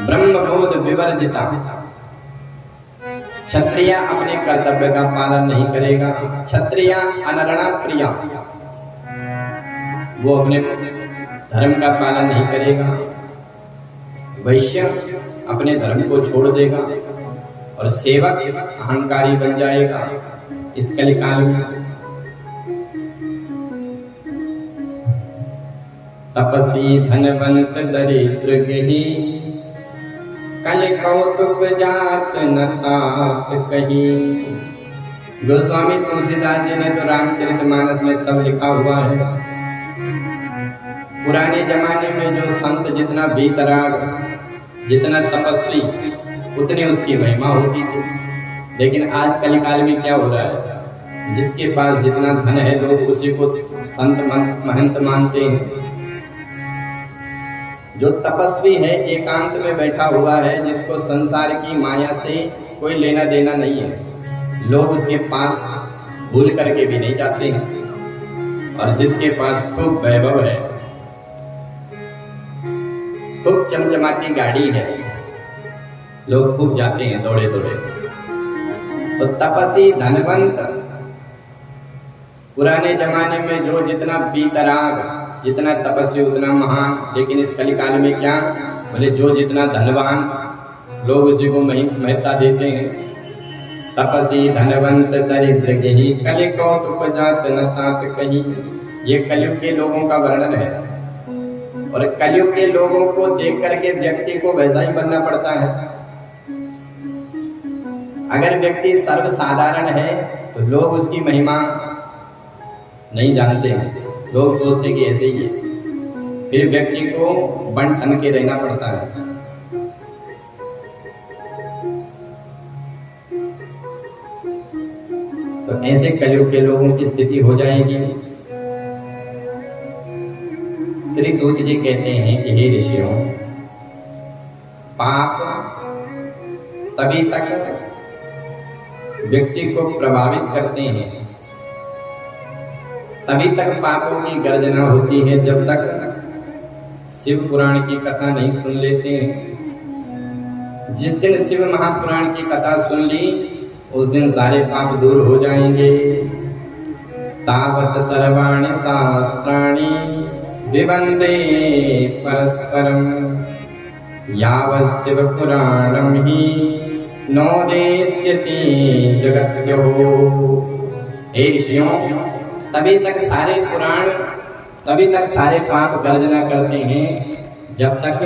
[SPEAKER 1] ब्रह्मबोध विवर्जिता। क्षत्रिय अपने कर्तव्य का पालन नहीं करेगा। क्षत्रिय अनरणा प्रिया, वो अपने धर्म का पालन नहीं करेगा। वैश्य अपने धर्म को छोड़ देगा और सेवक अहंकारी बन जाएगा इस कलिकाल में। तपसी धनवंत दरिद्र गही, कल कौतुक जात न तात कहीं। गोस्वामी तुलसीदास जी ने तो रामचरितमानस में सब लिखा हुआ है। पुराने जमाने में जो संत जितना वीतराग, जितना तपस्वी, उतनी उसकी महिमा होती थी। लेकिन आज कलिकाल में क्या हो रहा है, जिसके पास जितना धन है लोग उसी को संत महंत मानते हैं। जो तपस्वी है, एकांत में बैठा हुआ है, जिसको संसार की माया से कोई लेना देना नहीं है, लोग उसके पास भूल करके भी नहीं जाते हैं। और जिसके पास खूब वैभव है, खूब चमचमाती गाड़ी है, लोग खूब जाते हैं दौड़े दौड़े। तो तपस्वी धनवंत, पुराने जमाने में जो जितना वीतराग, जितना तपस्वी उतना महान। लेकिन इस कलिकाल में क्या, बोले जो जितना धनवान, लोग उसी को महत्ता देते हैं। तपस्वी धनवंत दरिद्र के ही कलि कौतुक जात न तात कहीं। ये कलयुग के लोगों का वर्णन है। और कलयुग के लोगों को देख करके व्यक्ति को वैसा ही बनना पड़ता है। अगर व्यक्ति सर्वसाधारण है तो लोग उसकी महिमा नहीं जानते हैं, लोग सोचते कि ऐसे ही है। फिर व्यक्ति को बन ठन के रहना पड़ता है। तो ऐसे कलयुग के लोगों की स्थिति हो जाएगी। श्री सूत जी कहते हैं कि हे ऋषियों, पाप तभी तक व्यक्ति को प्रभावित करते हैं, तभी तक पापों की गर्जना होती है, जब तक शिव पुराण की कथा नहीं सुन लेते हैं। जिस दिन शिव महापुराण की कथा सुन ली, उस दिन सारे पाप दूर हो जाएंगे। तावत सर्वाणि शास्त्राणि विवन्दे परस्परम यावत् शिव पुराणम ही नोदेष्यति जगत्यो। हे ऋषियों, तभी तक सारे पुराण, तभी तक सारे पाप गर्जना करते हैं, जब तक